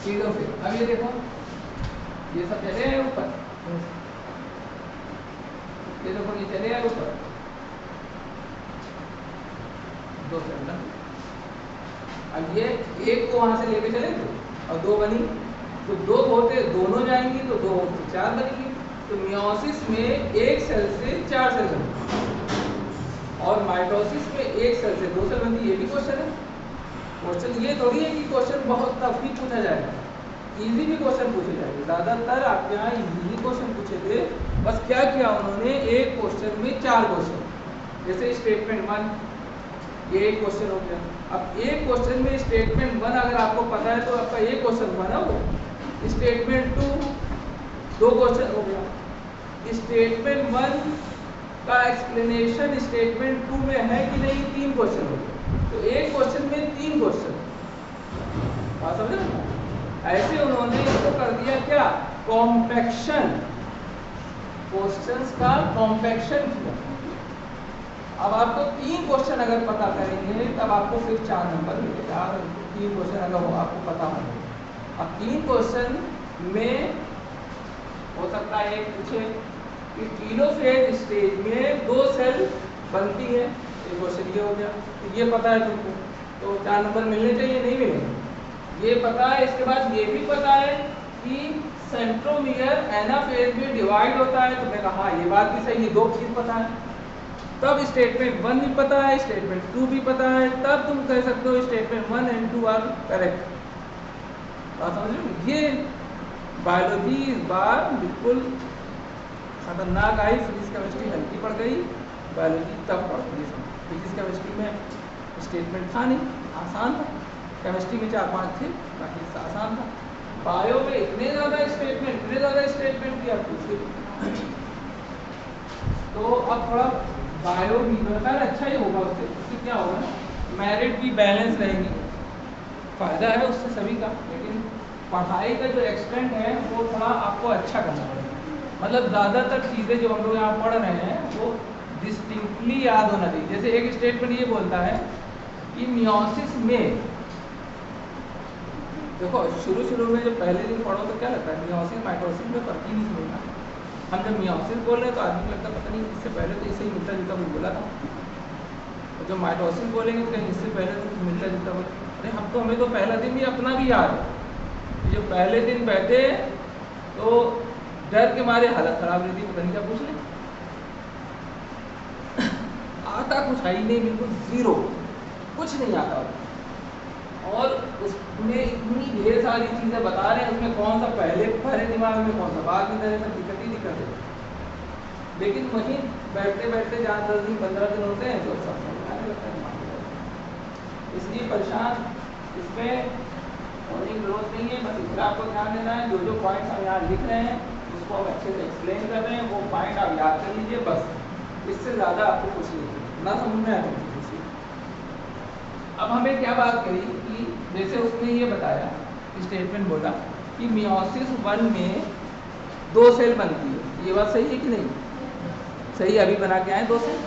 किलो फेज, अब ये देखो, ये सब चले आए ऊपर, ये देखो ये चले आए ऊपर, 2 सेकंड। अब ये एक को वहां से लेके चले थे और 2 बनी, तो 2 होते दोनों जाएंगी तो 2 होते 4 बनेगी। तो मियोसिस में एक सेल से 4 सेल बनती, और माइटोसिस में एक सेल से 2 सेल बनती। ये भी क्वेश्चन है। क्वेश्चन ये थोड़ी है कि क्वेश्चन बहुत टफ ही पूछा जाएगा, इजी भी क्वेश्चन पूछे जाएंगे। ज्यादातर आपके यहाँ इजी क्वेश्चन पूछे थे, बस क्या किया उन्होंने, एक क्वेश्चन में 4 क्वेश्चन, जैसे स्टेटमेंट 1, ये एक क्वेश्चन हो गया। अब एक क्वेश्चन में स्टेटमेंट 1 अगर आपको पता है तो आपका एक क्वेश्चन बना वो, स्टेटमेंट 2 2 क्वेश्चन हो गया, स्टेटमेंट 1 का एक्सप्लेनेशन स्टेटमेंट 2 में है कि नहीं, 3 क्वेश्चन हो गए। तो एक क्वेश्चन में 3 क्वेश्चन, बात समझे ना? ऐसे उन्होंने इसको कर दिया क्या, कॉम्पैक्शन, क्वेश्चंस का कॉम्पैक्शन किया। अब आपको 3 क्वेश्चन अगर पता करेंगे तब आपको फिर 4 नंबर मिलेगा, 3 क्वेश्चन अगर वो आपको पता हो। अब 3 क्वेश्चन में हो सकता है एक पूछे कि टेलोफेज स्टेज में 2 सेल बनती है, एक क्वेश्चन ये हो गया, तो ये पता है तुमको, तो 4 नंबर मिलने चाहिए, नहीं मिलेंगे, ये पता है। इसके बाद ये भी पता है कि सेंट्रोमियर एनाफेज में डिवाइड होता है, तो मैं कहा ये बात भी सही है, 2 चीज पता है। तब स्टेटमेंट 1 भी पता है, स्टेटमेंट 2 भी पता है, तब तुम कह सकते हो स्टेटमेंट 1 एंड 2 आर करेक्ट। बात समझ रहे हो? ये बायोलॉजी इस बार बिल्कुल खतरनाक आई, फिजिक्स केमिस्ट्री हल्की पड़ गई, बायोलॉजी तब पड़ गई। फिजिक्स केमिस्ट्री में स्टेटमेंट था नहीं, आसान था, केमिस्ट्री में 4-5 थे, बाकी आसान था। बायो में इतने ज़्यादा स्टेटमेंट किया पूछे। तो अब थोड़ा बायो भी खैर अच्छा ही होगा, उससे क्या होगा ना, मेरिट भी बैलेंस रहेगी, फ़ायदा है उससे सभी का। लेकिन पढ़ाई का जो एक्सटेंट है वो थोड़ा आपको अच्छा करना पड़ेगा, मतलब ज़्यादातर चीज़ें जो हम लोग यहाँ पढ़ रहे हैं वो डिस्टिंक्टली याद होना चाहिए। जैसे एक स्टेटमेंट ये बोलता है कि मियोसिस में, देखो शुरू में जब पहले दिन पढ़ो तो क्या लगता है, मियोसिस माइटोसिस में फर्क ही नहीं समझना। हम जब मियोसिस बोल रहे हैं तो आदमी को लगता है पता नहीं इससे पहले तो इसे ही मिलता जुलता कुछ बोला था, और जब माइटोसिस बोलेंगे तो कहीं इससे पहले तो कुछ मिलता जुलता बोला। अरे हम तो, हमें तो पहला दिन भी अपना भी याद है, जो पहले दिन बैठे तो डर के मारे हालत खराब रहती, पता नहीं क्या पूछ लें, आता कुछ है ही नहीं, बिल्कुल ज़ीरो, कुछ नहीं आता। और उसमें इतनी ढेर सारी चीज़ें बता रहे हैं, उसमें कौन सा पहले दिमाग में, कौन सा बाद में, तरह दिक्कत ही दिक्कत है। लेकिन वहीं बैठते जहाँ 10 दिन 15 दिन होते हैं तो सब समझ आने लगता है। इसलिए परेशान इसमें होने की जरूरत नहीं है, बस इतना आपको ध्यान देना है, जो पॉइंट्स हम यहाँ लिख रहे हैं उसको हम अच्छे से एक्सप्लेन कर रहे हैं, वो पॉइंट आप याद कर लीजिए बस, इससे ज़्यादा आपको कुछ नहीं ना समझ में आए। अब हमें क्या बात करी कि जैसे उसने ये बताया, स्टेटमेंट बोला कि मियोसिस 1 में 2 सेल बनती है, ये बात सही है कि नहीं? सही, अभी बना के आए 2 सेल।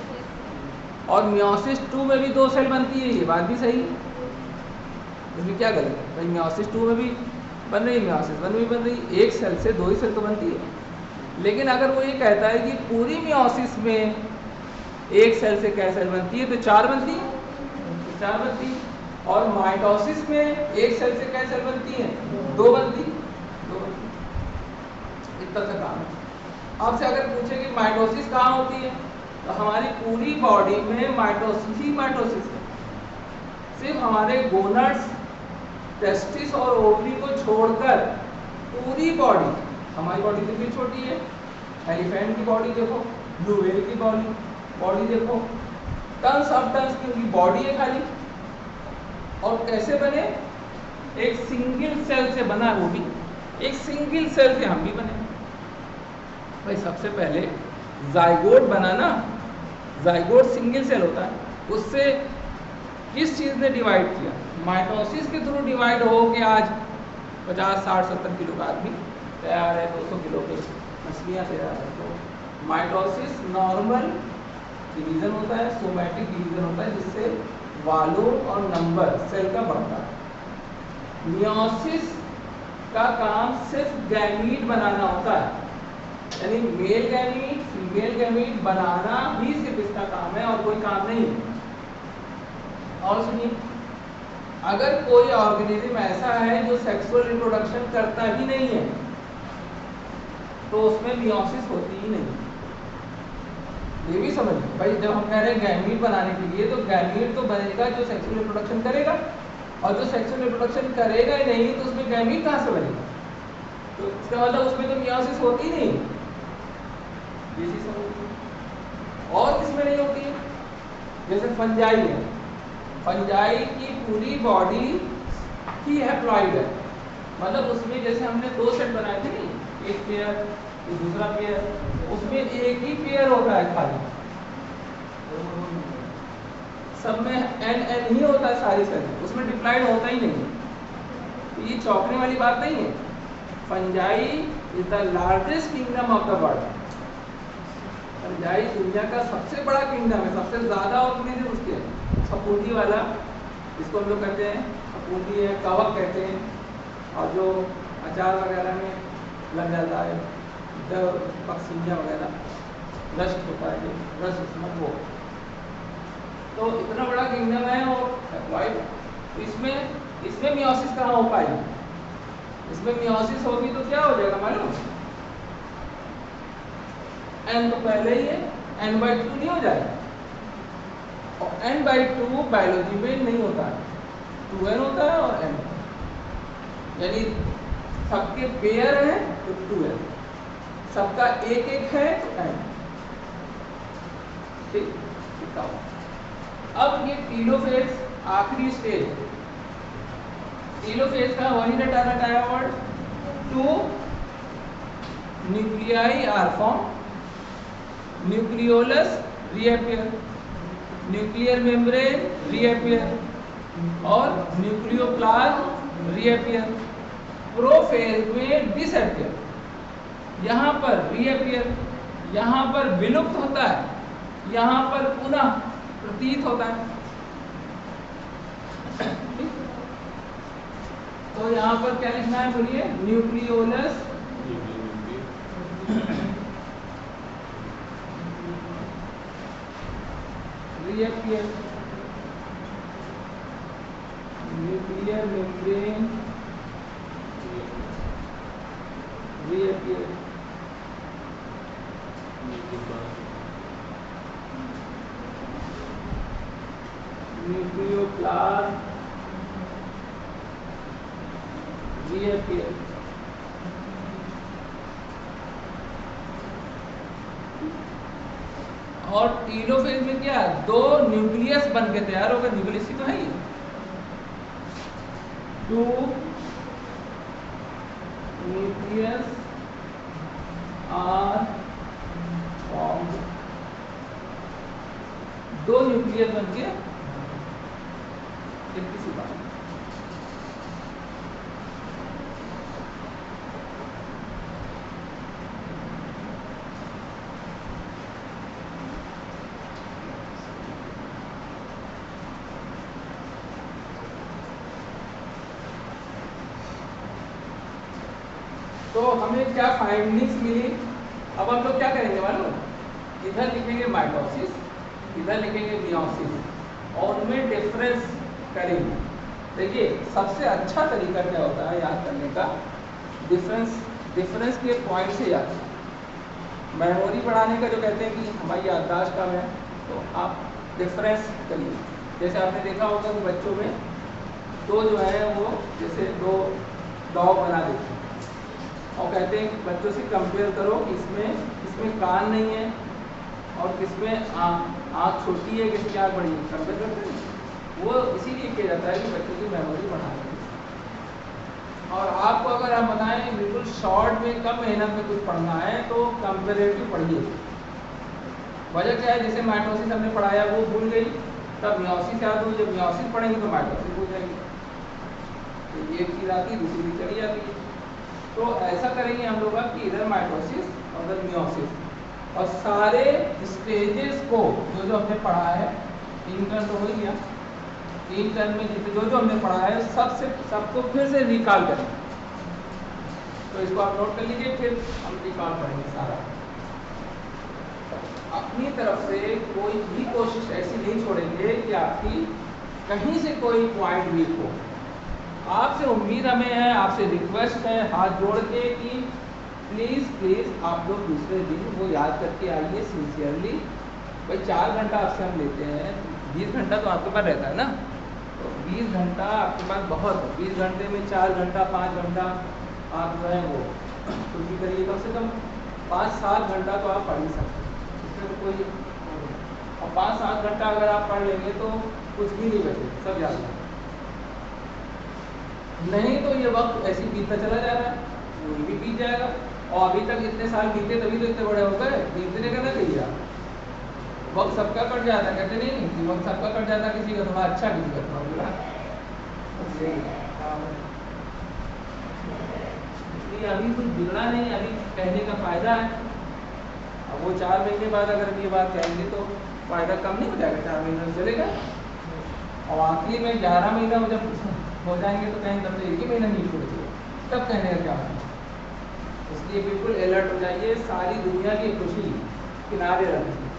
और मियोसिस 2 में भी 2 सेल बनती है, ये बात भी सही है। इसमें क्या गलत है भाई? मियोसिस 2 में भी बन रही है, मियोसिस 1 में भी बन रही है, एक सेल से 2 ही सेल तो बनती है। लेकिन अगर वो ये कहता है कि पूरी मियोसिस में एक सेल से क्या सेल बनती है, तो 4 बनती है, 4 बनती है। और माइटोसिस में एक सेल से क्या सेल बनती है, 2 बनती, 2 बनती। इतना सा काम है। आपसे अगर पूछे कि माइटोसिस कहाँ होती है, तो हमारी पूरी बॉडी में माइटोसिस ही माइटोसिस है। सिर्फ हमारे गोनाड्स, टेस्टिस और ओवरी को छोड़कर पूरी बॉडी, हमारी बॉडी कितनी छोटी है, एलिफेंट की बॉडी देखो, ब्लू व्हेल की बॉडी देखो, टन्स ऑफ टन्स की उनकी बॉडी है खाली। और कैसे बने? एक सिंगल सेल से बना, वो भी एक सिंगल सेल से हम भी बने। भाई सबसे पहले जाइगोट बना ना, जाइगोट सिंगल सेल होता है, उससे किस चीज़ ने डिवाइड किया? माइटोसिस के थ्रू डिवाइड हो के आज 50, 60, 70 किलो का आदमी तैयार है, 200 किलो के मछलियाँ तैयार है। तो माइटोसिस नॉर्मल डिवीज़न होता है, सोमैटिक डिवीज़न होता है, जिससे वॉल्यूम और नंबर सेल का बढ़ता है। मियोसिस का काम सिर्फ गैमीट बनाना होता है, यानी मेल गैमीट, फीमेल गैमीट बनाना ही सिर्फ इसका काम है और कोई काम नहीं है। और सुनिए, अगर कोई ऑर्गेनिज्म ऐसा है जो सेक्सुअल रिप्रोडक्शन करता ही नहीं है, तो उसमें मियोसिस होती ही नहीं। ये भी समझ भाई, जब हम कह रहे हैं गैमीट बनाने के लिए, तो गैमीट तो बनेगा जो सेक्सुअल रिप्रोडक्शन करेगा, और जो सेक्सुअल रिप्रोडक्शन करेगा ही नहीं तो उसमें गैमीट कहाँ से बनेगा? तो इसका मतलब उसमें तो मियोसिस होती ही नहीं। ये चीज समझ। और किसमें नहीं होती है? जैसे फंजाई है, फंजाई की पूरी बॉडी ही हैप्लॉइड है, मतलब उसमें जैसे हमने 2 सेट बनाए थे नहीं, एक पेयर दूसरा पेयर, उसमें एक ही पेयर होता है खाली, सब में एन ही होता है सारी सेल, उसमें डिप्लाइड होता ही नहीं। ये चौंकने वाली बात नहीं है। Fungi is the largest kingdom of the world. Fungi दुनिया का सबसे बड़ा किंगडम है, सबसे ज्यादा ऑर्गेनिज्म उसके है। फफूंदी वाला, इसको हम लोग कहते हैं फफूंदी है, कवक कहते हैं, और जो अचार वगैरह में लग जाता है, पक्षियाँ वगैरह, रस्ट होता है, रस्ट उसमें वो, तो इतना बड़ा किंगडम है और हैप्लॉइड। इसमें मियोसिस कहाँ हो पाएगी? इसमें मियोसिस होगी तो क्या हो जाएगा मालूम? n तो पहले ही है, n/2 नहीं हो जाएगा, और n/2 बायोलॉजी में नहीं होता है, 2n होता है और n, यानी सबके पेयर है तो 2n, सबका एक एक है तो n। ठीक, अब ये टीलोफेज आखिरी स्टेज, टीलोफेज का वही रटाया word, 2 nuclei are form, nucleolus reappear, nuclear membrane reappear और न्यूक्लियोप्लाज्म रीअपियर, प्रोफेज में डिसअपियर, यहाँ पर रीअपियर, यहाँ पर विलुप्त होता है, यहाँ पर पुनः प्रतीत होता है। तो यहाँ पर क्या लिखना है बोलिए, nucleolus reappear, nuclear membrane reappear, nucleoplasm reappear. और टीलोफेज में क्या, 2 न्यूक्लियस बन के तैयार होगा, न्यूक्लियस ही तो है ही, 2 न्यूक्लियस आर फॉर्म्ड, 2 न्यूक्लियस बन के एक किसी बात। तो हमें क्या फाइंडिंग्स मिली, अब हम लोग क्या करेंगे मालूम, इधर लिखेंगे माइटोसिस, इधर लिखेंगे मियोसिस और उनमें डिफरेंस करेंगे। देखिए सबसे अच्छा तरीका क्या होता है याद करने का, डिफरेंस के पॉइंट से याद करें। मेमोरी बढ़ाने का जो कहते हैं कि हमारी याददाश्त कम है, तो आप डिफरेंस करिए। जैसे आपने देखा होगा कि बच्चों में दो जो है वो जैसे 2 डॉग बना देते हैं और कहते हैं कि बच्चों से कंपेयर करो कि इसमें कान नहीं है और किसमें आँख छोटी है, किसकी आँख बड़ी है, कंपेयर करते हैं। वो इसीलिए किया जाता है कि बच्चों की मेमोरी बढ़ाने के लिए। और आपको अगर हम बताएं बिल्कुल शॉर्ट में कम मेहनत में कुछ पढ़ना है तो कंपेरेटिव पढ़िए। वजह क्या है, जैसे माइटोसिस हमने पढ़ाया वो भूल गई, तब मियोसिस याद हुई, जब मियोसिस पढ़ेंगे तो माइटोसिस भूल जाएगी, तो एक चीज़ आती है दूसरी चीज चली जाती है। तो ऐसा करेंगे हम लोग कि इधर माइटोसिस और उधर मियोसिस, और सारे स्टेजेस को जो हमने पढ़ा है, 3 टर्म तो हो ही गया, 3 टर्म में जितने जो हमने पढ़ा है सबको फिर से रिकॉल करें। तो इसको आप नोट कर लीजिए, फिर हम रिकॉल करेंगे सारा। अपनी तरफ से कोई भी कोशिश ऐसी नहीं छोड़ेंगे कि आपकी कहीं से कोई पॉइंट वीक हो। आपसे उम्मीद हमें है, आपसे रिक्वेस्ट है हाथ जोड़ के कि प्लीज़ आप लोग दूसरे दिन वो याद करके आइए सिंसियरली। भाई 4 घंटा आपसे हम लेते हैं, 20 घंटा तो आपके पास रहता है ना, तो 20 घंटा आपके पास बहुत है। 20 घंटे में 4 घंटा 5 घंटा आप जो है वो कुछ भी करिए, कम से कम 5-7 घंटा तो आप पढ़ ही सकते हैं, इसमें तो कोई। और 5-7 घंटा अगर आप पढ़ लेंगे तो कुछ भी नहीं बचे, सब याद है। नहीं तो ये वक्त ऐसे बीतता चला जा रहा है, वो भी बीत जाएगा। और अभी तक इतने साल बीते तभी तो इतने बड़े हो गए, बीतने का ना चाहिए आप। वक्त सबका कट जाता है, कहते नहीं कि वक्त सबका कट जाता है, किसी का थोड़ा अच्छा किसी का थोड़ा बुरा। इसलिए अभी कुछ बिगड़ा नहीं, अभी कहने का फायदा है। अब वो 4 महीने बाद अगर ये बात कहेंगे तो फायदा कम नहीं हो जाएगा, 4 महीने में चलेगा। और आखिरी में 11 महीना में जब हो जाएंगे तो कहेंगे तब तो 1 ही महीना नहीं छोड़ेंगे, तब कहने का क्या है। इसलिए बिल्कुल अलर्ट हो जाइए, सारी दुनिया की खुशी किनारे रखिए।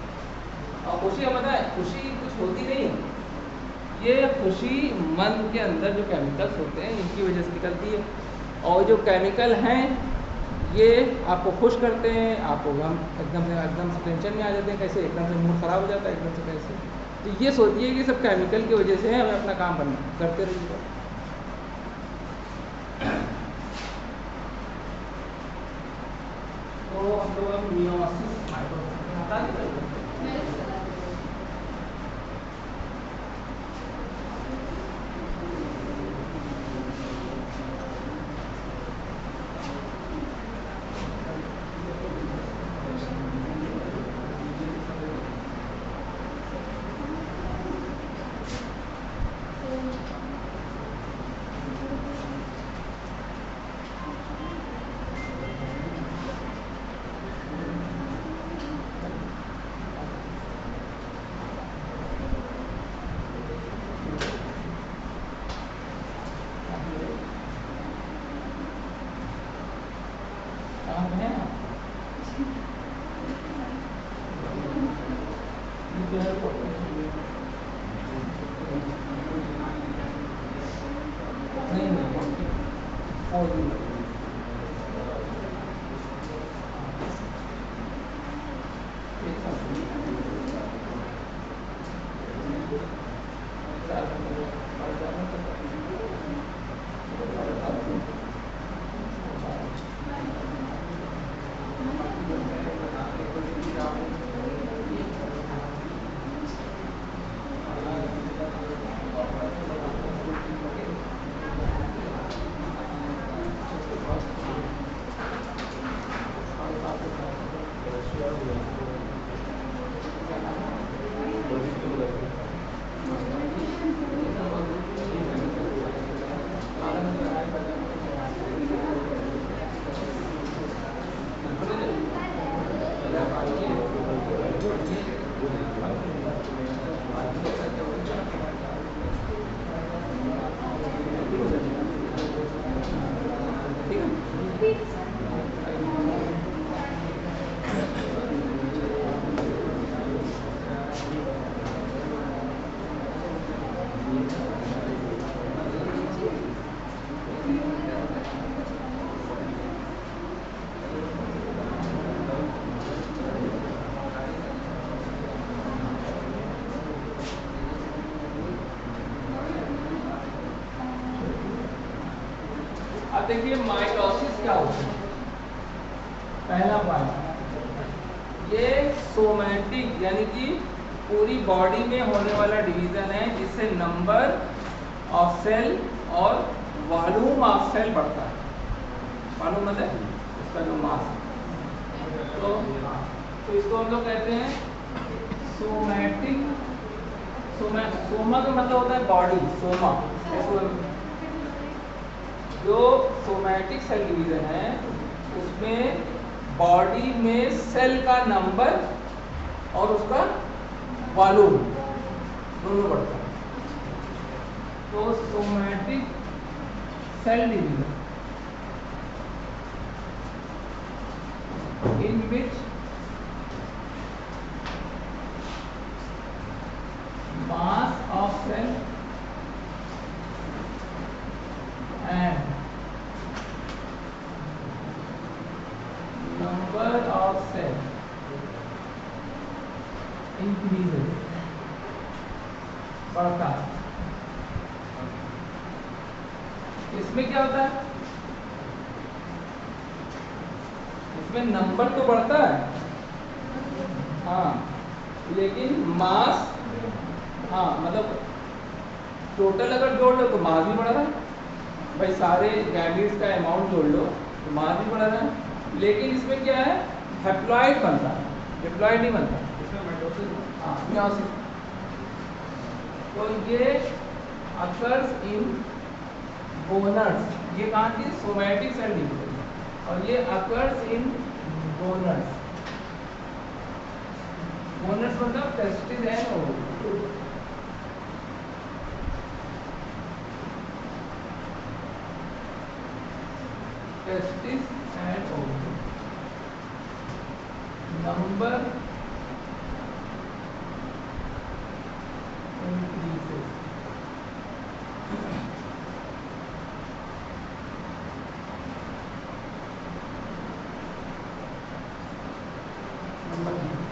और खुशी हम बताएं, खुशी कुछ होती नहीं है, ये खुशी मन के अंदर जो केमिकल्स होते हैं इनकी वजह से निकलती है। और जो केमिकल हैं ये आपको खुश करते हैं, आपको हम एकदम से टेंशन में आ जाते हैं, कैसे एकदम से मूड ख़राब हो जाता है, एकदम से कैसे तो ये सोचिए कि सब केमिकल की वजह से हमें अपना काम करते रहिए। तो हम लोग अब मियोसिस माइटोसिस हटा देते हैं। अब देखिए माइटोसिस क्या होता है। पहला पॉइंट, ये सोमैटिक यानी कि पूरी बॉडी में होने वाला डिवीजन है जिससे नंबर ऑफ सेल और वॉल्यूम ऑफ सेल बढ़ता है। मालूम है इसका जो मास है। तो इसको हम लोग कहते हैं सोमैटिक। सोमा का मतलब होता है बॉडी, सोमा। जो सोमैटिक सेल डिवीजन है उसमें बॉडी में सेल का नंबर और उसका वॉल्यूम दोनों बढ़ता है। तो somatic cell division in which mass of cell and number of cell increases, बढ़ता है। इसमें क्या होता है? इसमें नंबर तो बढ़ता है, हाँ, लेकिन मास, हाँ, मतलब टोटल अगर जोड़ लो तो मास भी बढ़ रहा है। भाई सारे गैमेट्स का अमाउंट जोड़ लो तो मास भी बढ़ रहा है। लेकिन इसमें क्या है? हैप्लॉइड बनता है, डिप्लॉइड नहीं बनता। इसमें माइटोसिस, हाँ, मियोसिस। तो ये अकर्स इन गोनर्स। ये कहाँ की? Somatic cell division. और ये अकर्स इन गोनर्स। गोनर्स मतलब testis and ovary. Testis and ovary. Number increases।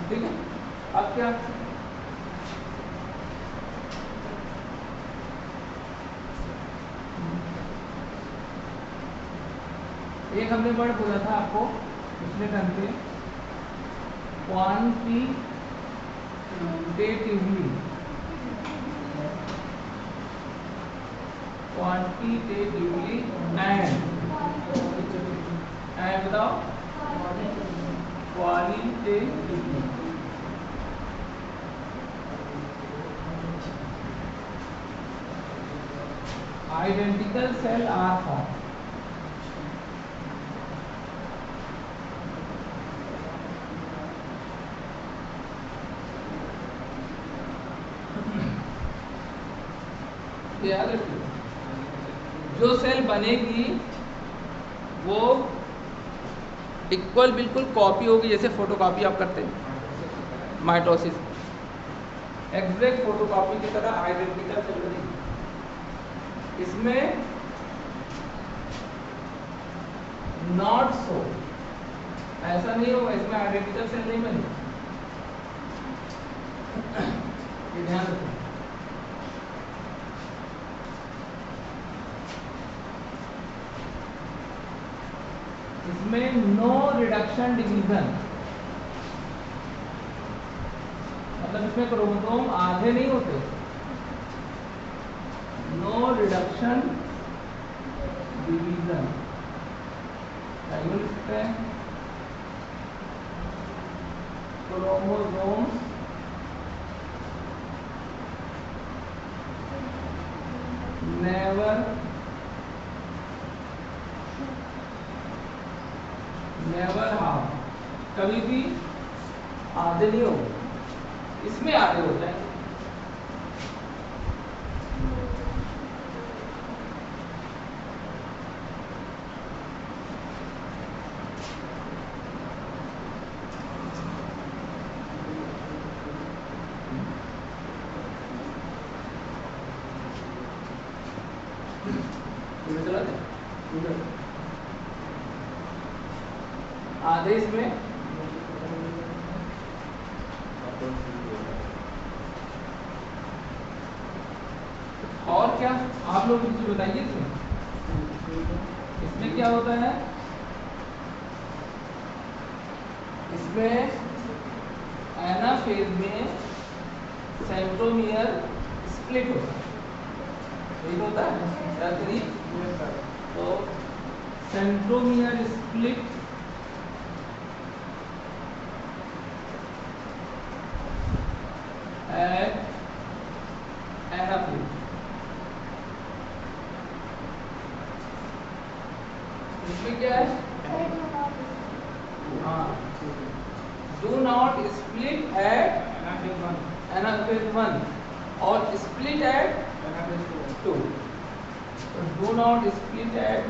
ठीक है। अब क्या? एक हमने वर्ड बोला था आपको पिछले टर्म पे, क्वांटिटेटिवली, क्वांटिटेटिवली एंड बताओ qualitatively. Identical cell are formed. याद रखिए, जो सेल बनेगी वो इक्वल बिल्कुल कॉपी होगी, जैसे फोटोकॉपी आप करते हैं माइटोसिस, एग्जैक्ट फोटोकॉपी की तरह आइडेंटिकल सेल बनेगी। इसमें नॉट सो, ऐसा नहीं होगा, इसमें आइडेंटिकल सेल नहीं बनेगी, ये ध्यान रखो। इसमें नो रिडक्शन डिवीजन, मतलब इसमें क्रोमोसोम आधे नहीं होते, no reduction division, chromosomes never half, कभी भी आधे नहीं होंगे, इसमें आधे होते हैं। आधे इसमें, और क्या आप लोग मुझे बताइए, इसमें क्या होता है? इसमें एनाफेज में सेंट्रोमियर स्प्लिट होता है, यही होता है क्या? तो सेंट्रोमियर स्प्लिट एट एनाफेज। इसमें क्या है? हाँ, do not split at anaphase 1 और split at anaphase 2। Do not split at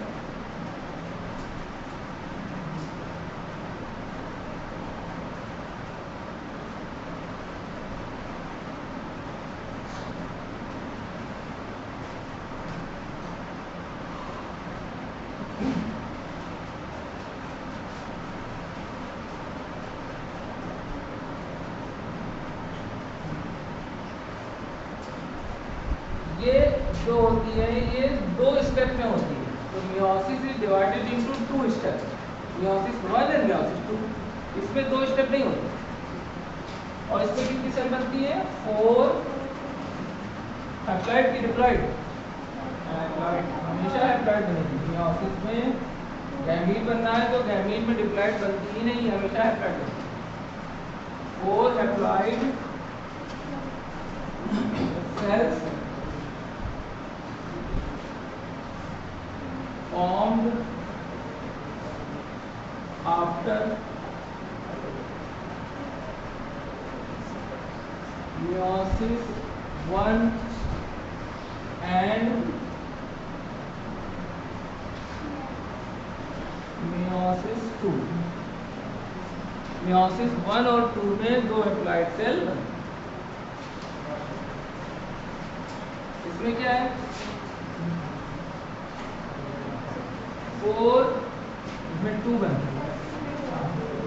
ये जो होती है ये 2 स्टेप में होती है। तो meiosis is divided into 2 step, meiosis 1 and meiosis 2। इसमें 2 स्टेप नहीं होते। और इसमें कितनी सेल बनती है? 4 हैप्लॉइड की डिप्लॉइड, हमेशा हैप्लॉइड बनेगी। मियोसिस में गैमीट बनना है तो गैमीट में डिप्लॉइड बनती ही नहीं, हमेशा हैप्लॉइड बनती है। 4 haploid cells formed after meiosis 1 and meiosis 2। meiosis 1 और 2 में 2 हैप्लॉइड सेल बनते हैं। इसमें क्या है? 4 इसमें 2 बनते हैं,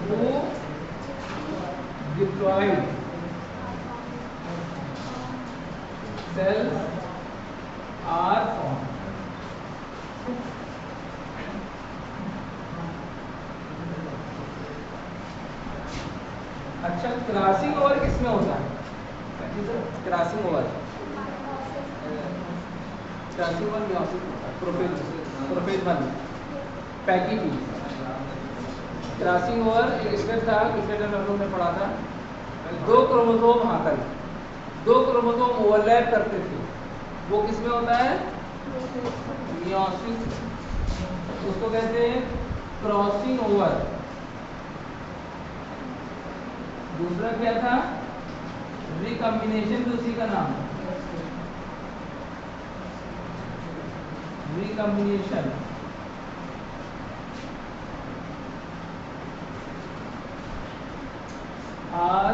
2 डिप्लॉइड cells are formed। अच्छा, क्रॉसिंग ओवर किसमें होता है? क्रॉसिंग ओवर मियोसिस होता है। प्रोफेज 1 पैकी भी क्रॉसिंग ओवर एक स्टेप था, पिछले हम लोग ने पढ़ा था। दो क्रोमोसोम आकर दो क्रोमोसोम ओवरलैप करते थे, वो किसमें होता है? मियोसिस। उसको कहते हैं क्रॉसिंग ओवर। दूसरा क्या था? रिकॉम्बिनेशन, भी उसी का नाम है रिकॉम्बिनेशन। आर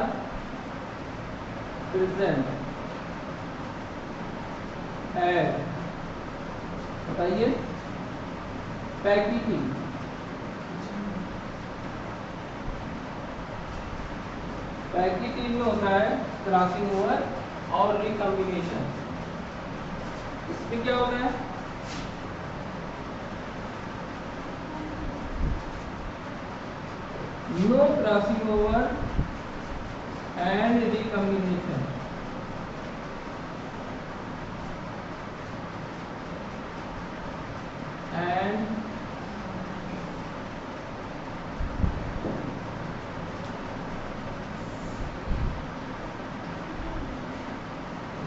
प्रेजेंट है, बताइए। पैकी टीम में होता है क्रॉसिंग ओवर और रिकॉम्बिनेशन। इसमें क्या होता है? No crossing over and recombination. And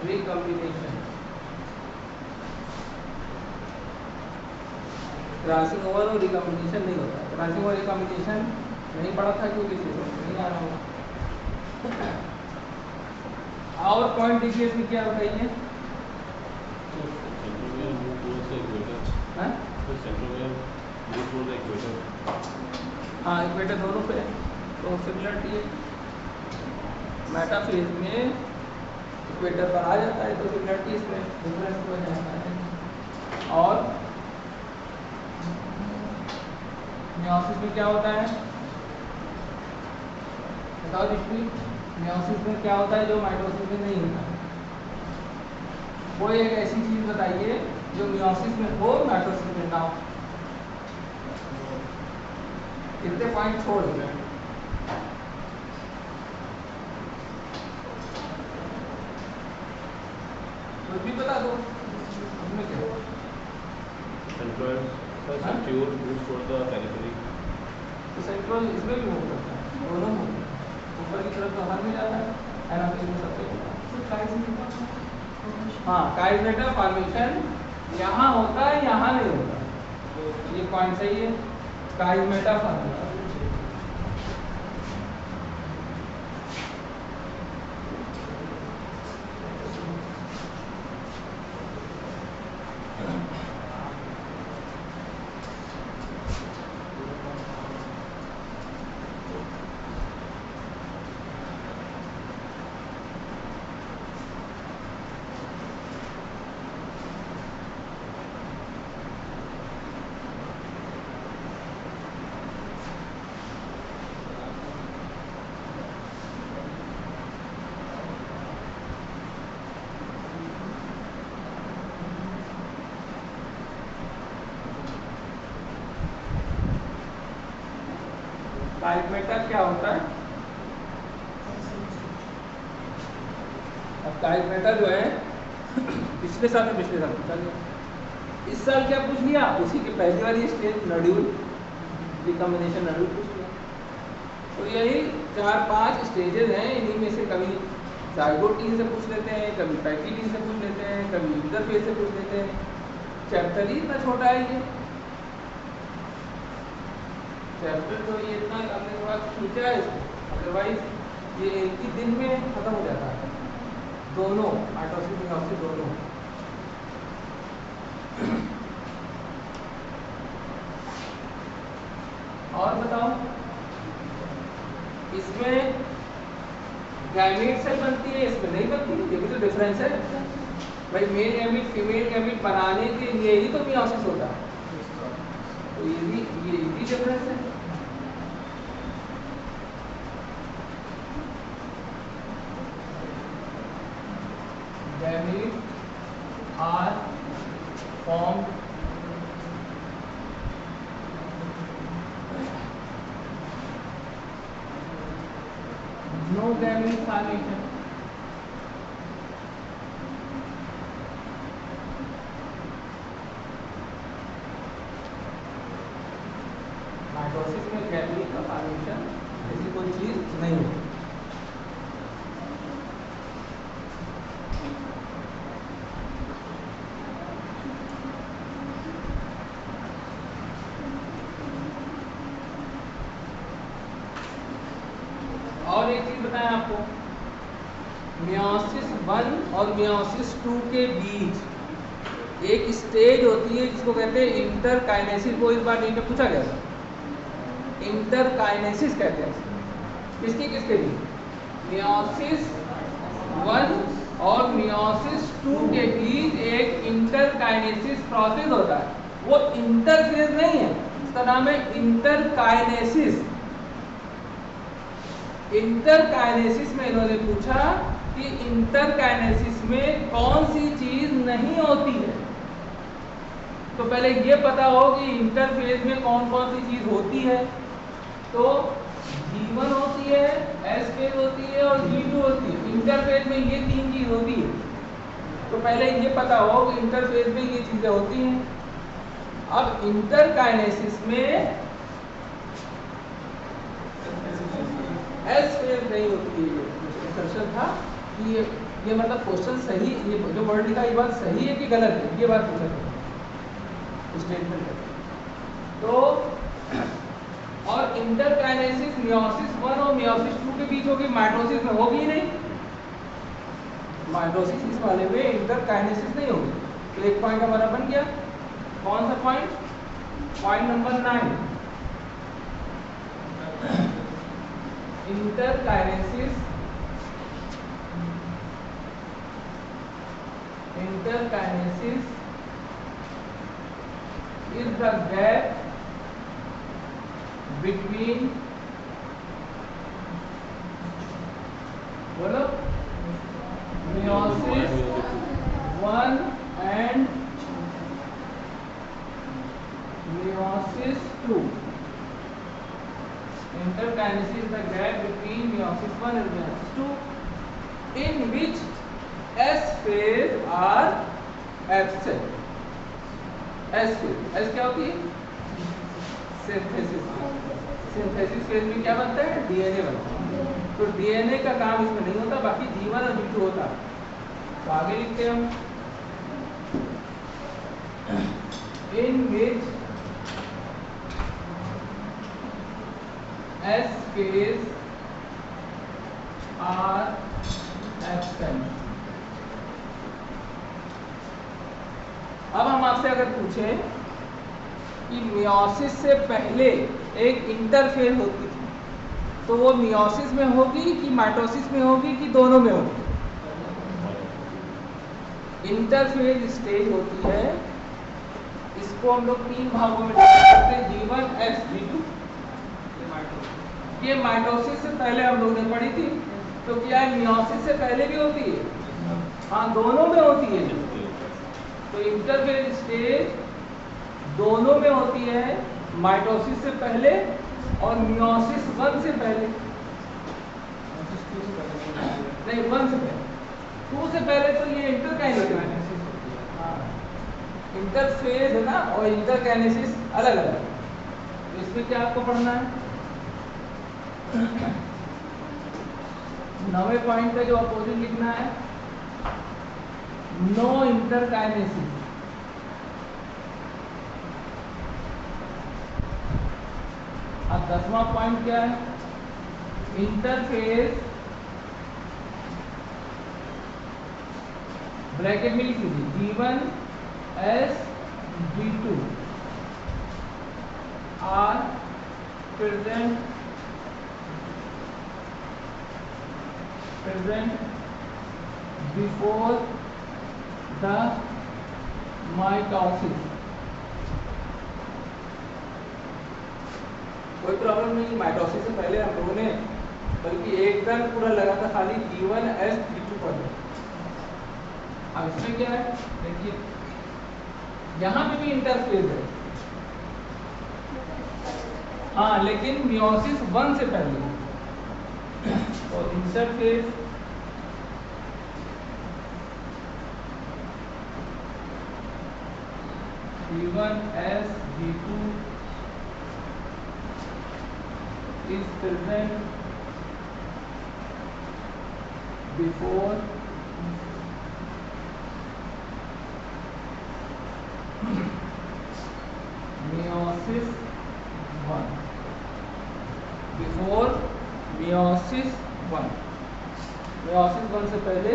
recombination. Crossing over और रिकॉम्बिनेशन नहीं होता। क्रॉसिंग ओवर रिकॉम्बिनेशन नहीं पढ़ा था क्योंकि नहीं आ रहा होगा। और पॉइंट देखिए इसमें क्या बताइए? हाँ, इक्वेटर दोनों पे तो सिमिलरिटी है। मेटाफेज में इक्वेटर पर आ जाता है तो सिमिलरिटी इसमें डिफरेंस हो जाता है। और मियोसिस में क्या होता है? बताओ दीप्ति, मियोसिस में क्या होता है जो माइटोसिस में नहीं होता? कोई एक ऐसी चीज बताइए जो मियोसिस में हो, माइटोसिस में ना हो। कितने पॉइंट छोड़ दिए? कुछ भी बता दो उसमें क्या? तो सेंट्रल इसमें भी हो सकता है, दोनों हो। ऊपर की तरफ तो हर में जाता है, एनाफेज में सबसे होता है। हाँ, काइमेटा फॉर्मेशन यहाँ होता है, यहाँ नहीं होता। ये पॉइंट सही है, काइमेटा फॉर्मेशन। काइमेटा क्या होता है? अब काइमेटा जो है पिछले साल पूछा गया, इस साल क्या पूछ लिया? उसी की पहली वाली स्टेज नड्यूल, रिकॉम्बिनेशन नड्यूल पूछ लिया। तो यही 4-5 स्टेजेस हैं, इन्हीं में से कभी जाइगोट टीम से पूछ लेते हैं, कभी पैकी टीम से पूछ लेते हैं, कभी इंटरफेस से पूछ लेते हैं। चैप्टर ही इतना छोटा है ये चैप्टर, तो ये इतना हमने थोड़ा खींचा है इसको, अदरवाइज ये एक ही दिन में खत्म हो जाता है, दोनों माइटोसिस मियोसिस दोनों। और बताओ, इसमें गैमीट सेल बनती है, इसमें नहीं बनती, ये भी तो डिफरेंस है भाई। मेल गैमीट फीमेल गैमीट बनाने के लिए ही तो मियोसिस होता है, तो ये भी डिफरेंस है। Gametes are formed no गया मीन्स फॉर्मेशन। माइटोसिस में गैमेट का फॉर्मेशन ऐसी कोई चीज नहीं है। और एक चीज बताएं आपको, मियोसिस 1 और मियोसिस 2 के बीच एक स्टेज होती है जिसको कहते हैं इंटरकाइनेसिस। वो इस बार नहीं में पूछा गया था, इंटरकाइनेसिस कहते हैं। किसके किसके बीच? मियोसिस 1 और मियोसिस 2 के बीच एक इंटरकाइनेसिस प्रोसेस होता है। वो इंटरफेज नहीं है, उसका नाम है इंटरकाइनेसिस। इंटरकाइनेसिस में इन्होंने पूछा कि इंटरकाइनेसिस में कौन सी चीज नहीं होती है। तो पहले ये पता हो कि इंटरफेज में कौन कौन सी चीज होती है। तो G1 होती है, S फेज होती है और G2 होती है। इंटरफेज में ये तीन चीज होती है। तो पहले ये पता हो कि इंटरफेज में ये चीजें होती हैं। अब इंटरकाइनेसिस में एस फेज नहीं होती है। ये क्वेश्चन था कि ये मतलब क्वेश्चन सही, ये जो वर्ड लिखा ये बात सही है कि गलत है, ये बात पूछा था स्टेटमेंट है। तो और इंटरकाइनेसिस मियोसिस 1 और मियोसिस 2 के बीच होगी, माइटोसिस में होगी ही नहीं। माइटोसिस इस वाले में इंटरकाइनेसिस नहीं होगी। तो एक पॉइंट हमारा बन गया। कौन सा point? Point number 9, interkinesis is the gap between बोलो meiosis 1 and meiosis 2। Interkinesis is the gap between meiosis 1 and meiosis 2 in which S phase are absent। S phase, S क्या होती है? सिंथेसिस। सिंथेसिस फेज में क्या बनता है? DNA बनता है। तो डीएनए का काम इसमें नहीं होता, बाकी G1 और G2 होता है। तो आगे लिखते हैं हम, in which S phase are absent। अब हम आपसे अगर पूछें कि मियोसिस से पहले एक इंटरफेज होती थी, तो वो मियोसिस में होगी कि माइटोसिस में होगी कि दोनों में होगी? इंटरफेज स्टेज होती है, इसको हम लोग तीन भागों में डिवाइड करते हैं, G1, S, G2। ये माइटोसिस से पहले हम लोग ने पढ़ी थी। तो क्या है, मियोसिस से पहले भी होती है? हाँ, दोनों में होती है। तो इंटरफेज स्टेज दोनों में होती है, माइटोसिस से पहले और मियोसिस 1 से पहले। नहीं, 1 से पहले, 2 से पहले तो ये इंटरकाइनेसिस, इंटरफेज है ना, और इंटरकाइनेसिस अलग अलग। तो इसमें क्या आपको पढ़ना है? 9वें पॉइंट का जो अपोजिट लिखना है, नो इंटरकाइनेसिस। अब 10वां पॉइंट क्या है? इंटरफेज, ब्रैकेट में लिख लीजिए, G1, S, G2 are present before the mitosis. कोई प्रॉब्लम नहीं, माइटोसिस से पहले हम लोगों ने बल्कि एकदम पूरा लगा था खाली G1, S, G2 पर। अब इसमें क्या है देखिए, यहां पे भी इंटरफेज है, हाँ, लेकिन मियोसिस 1 से पहले। और insert phase G1S G2 is present before meiosis 1. Before meiosis 1 से पहले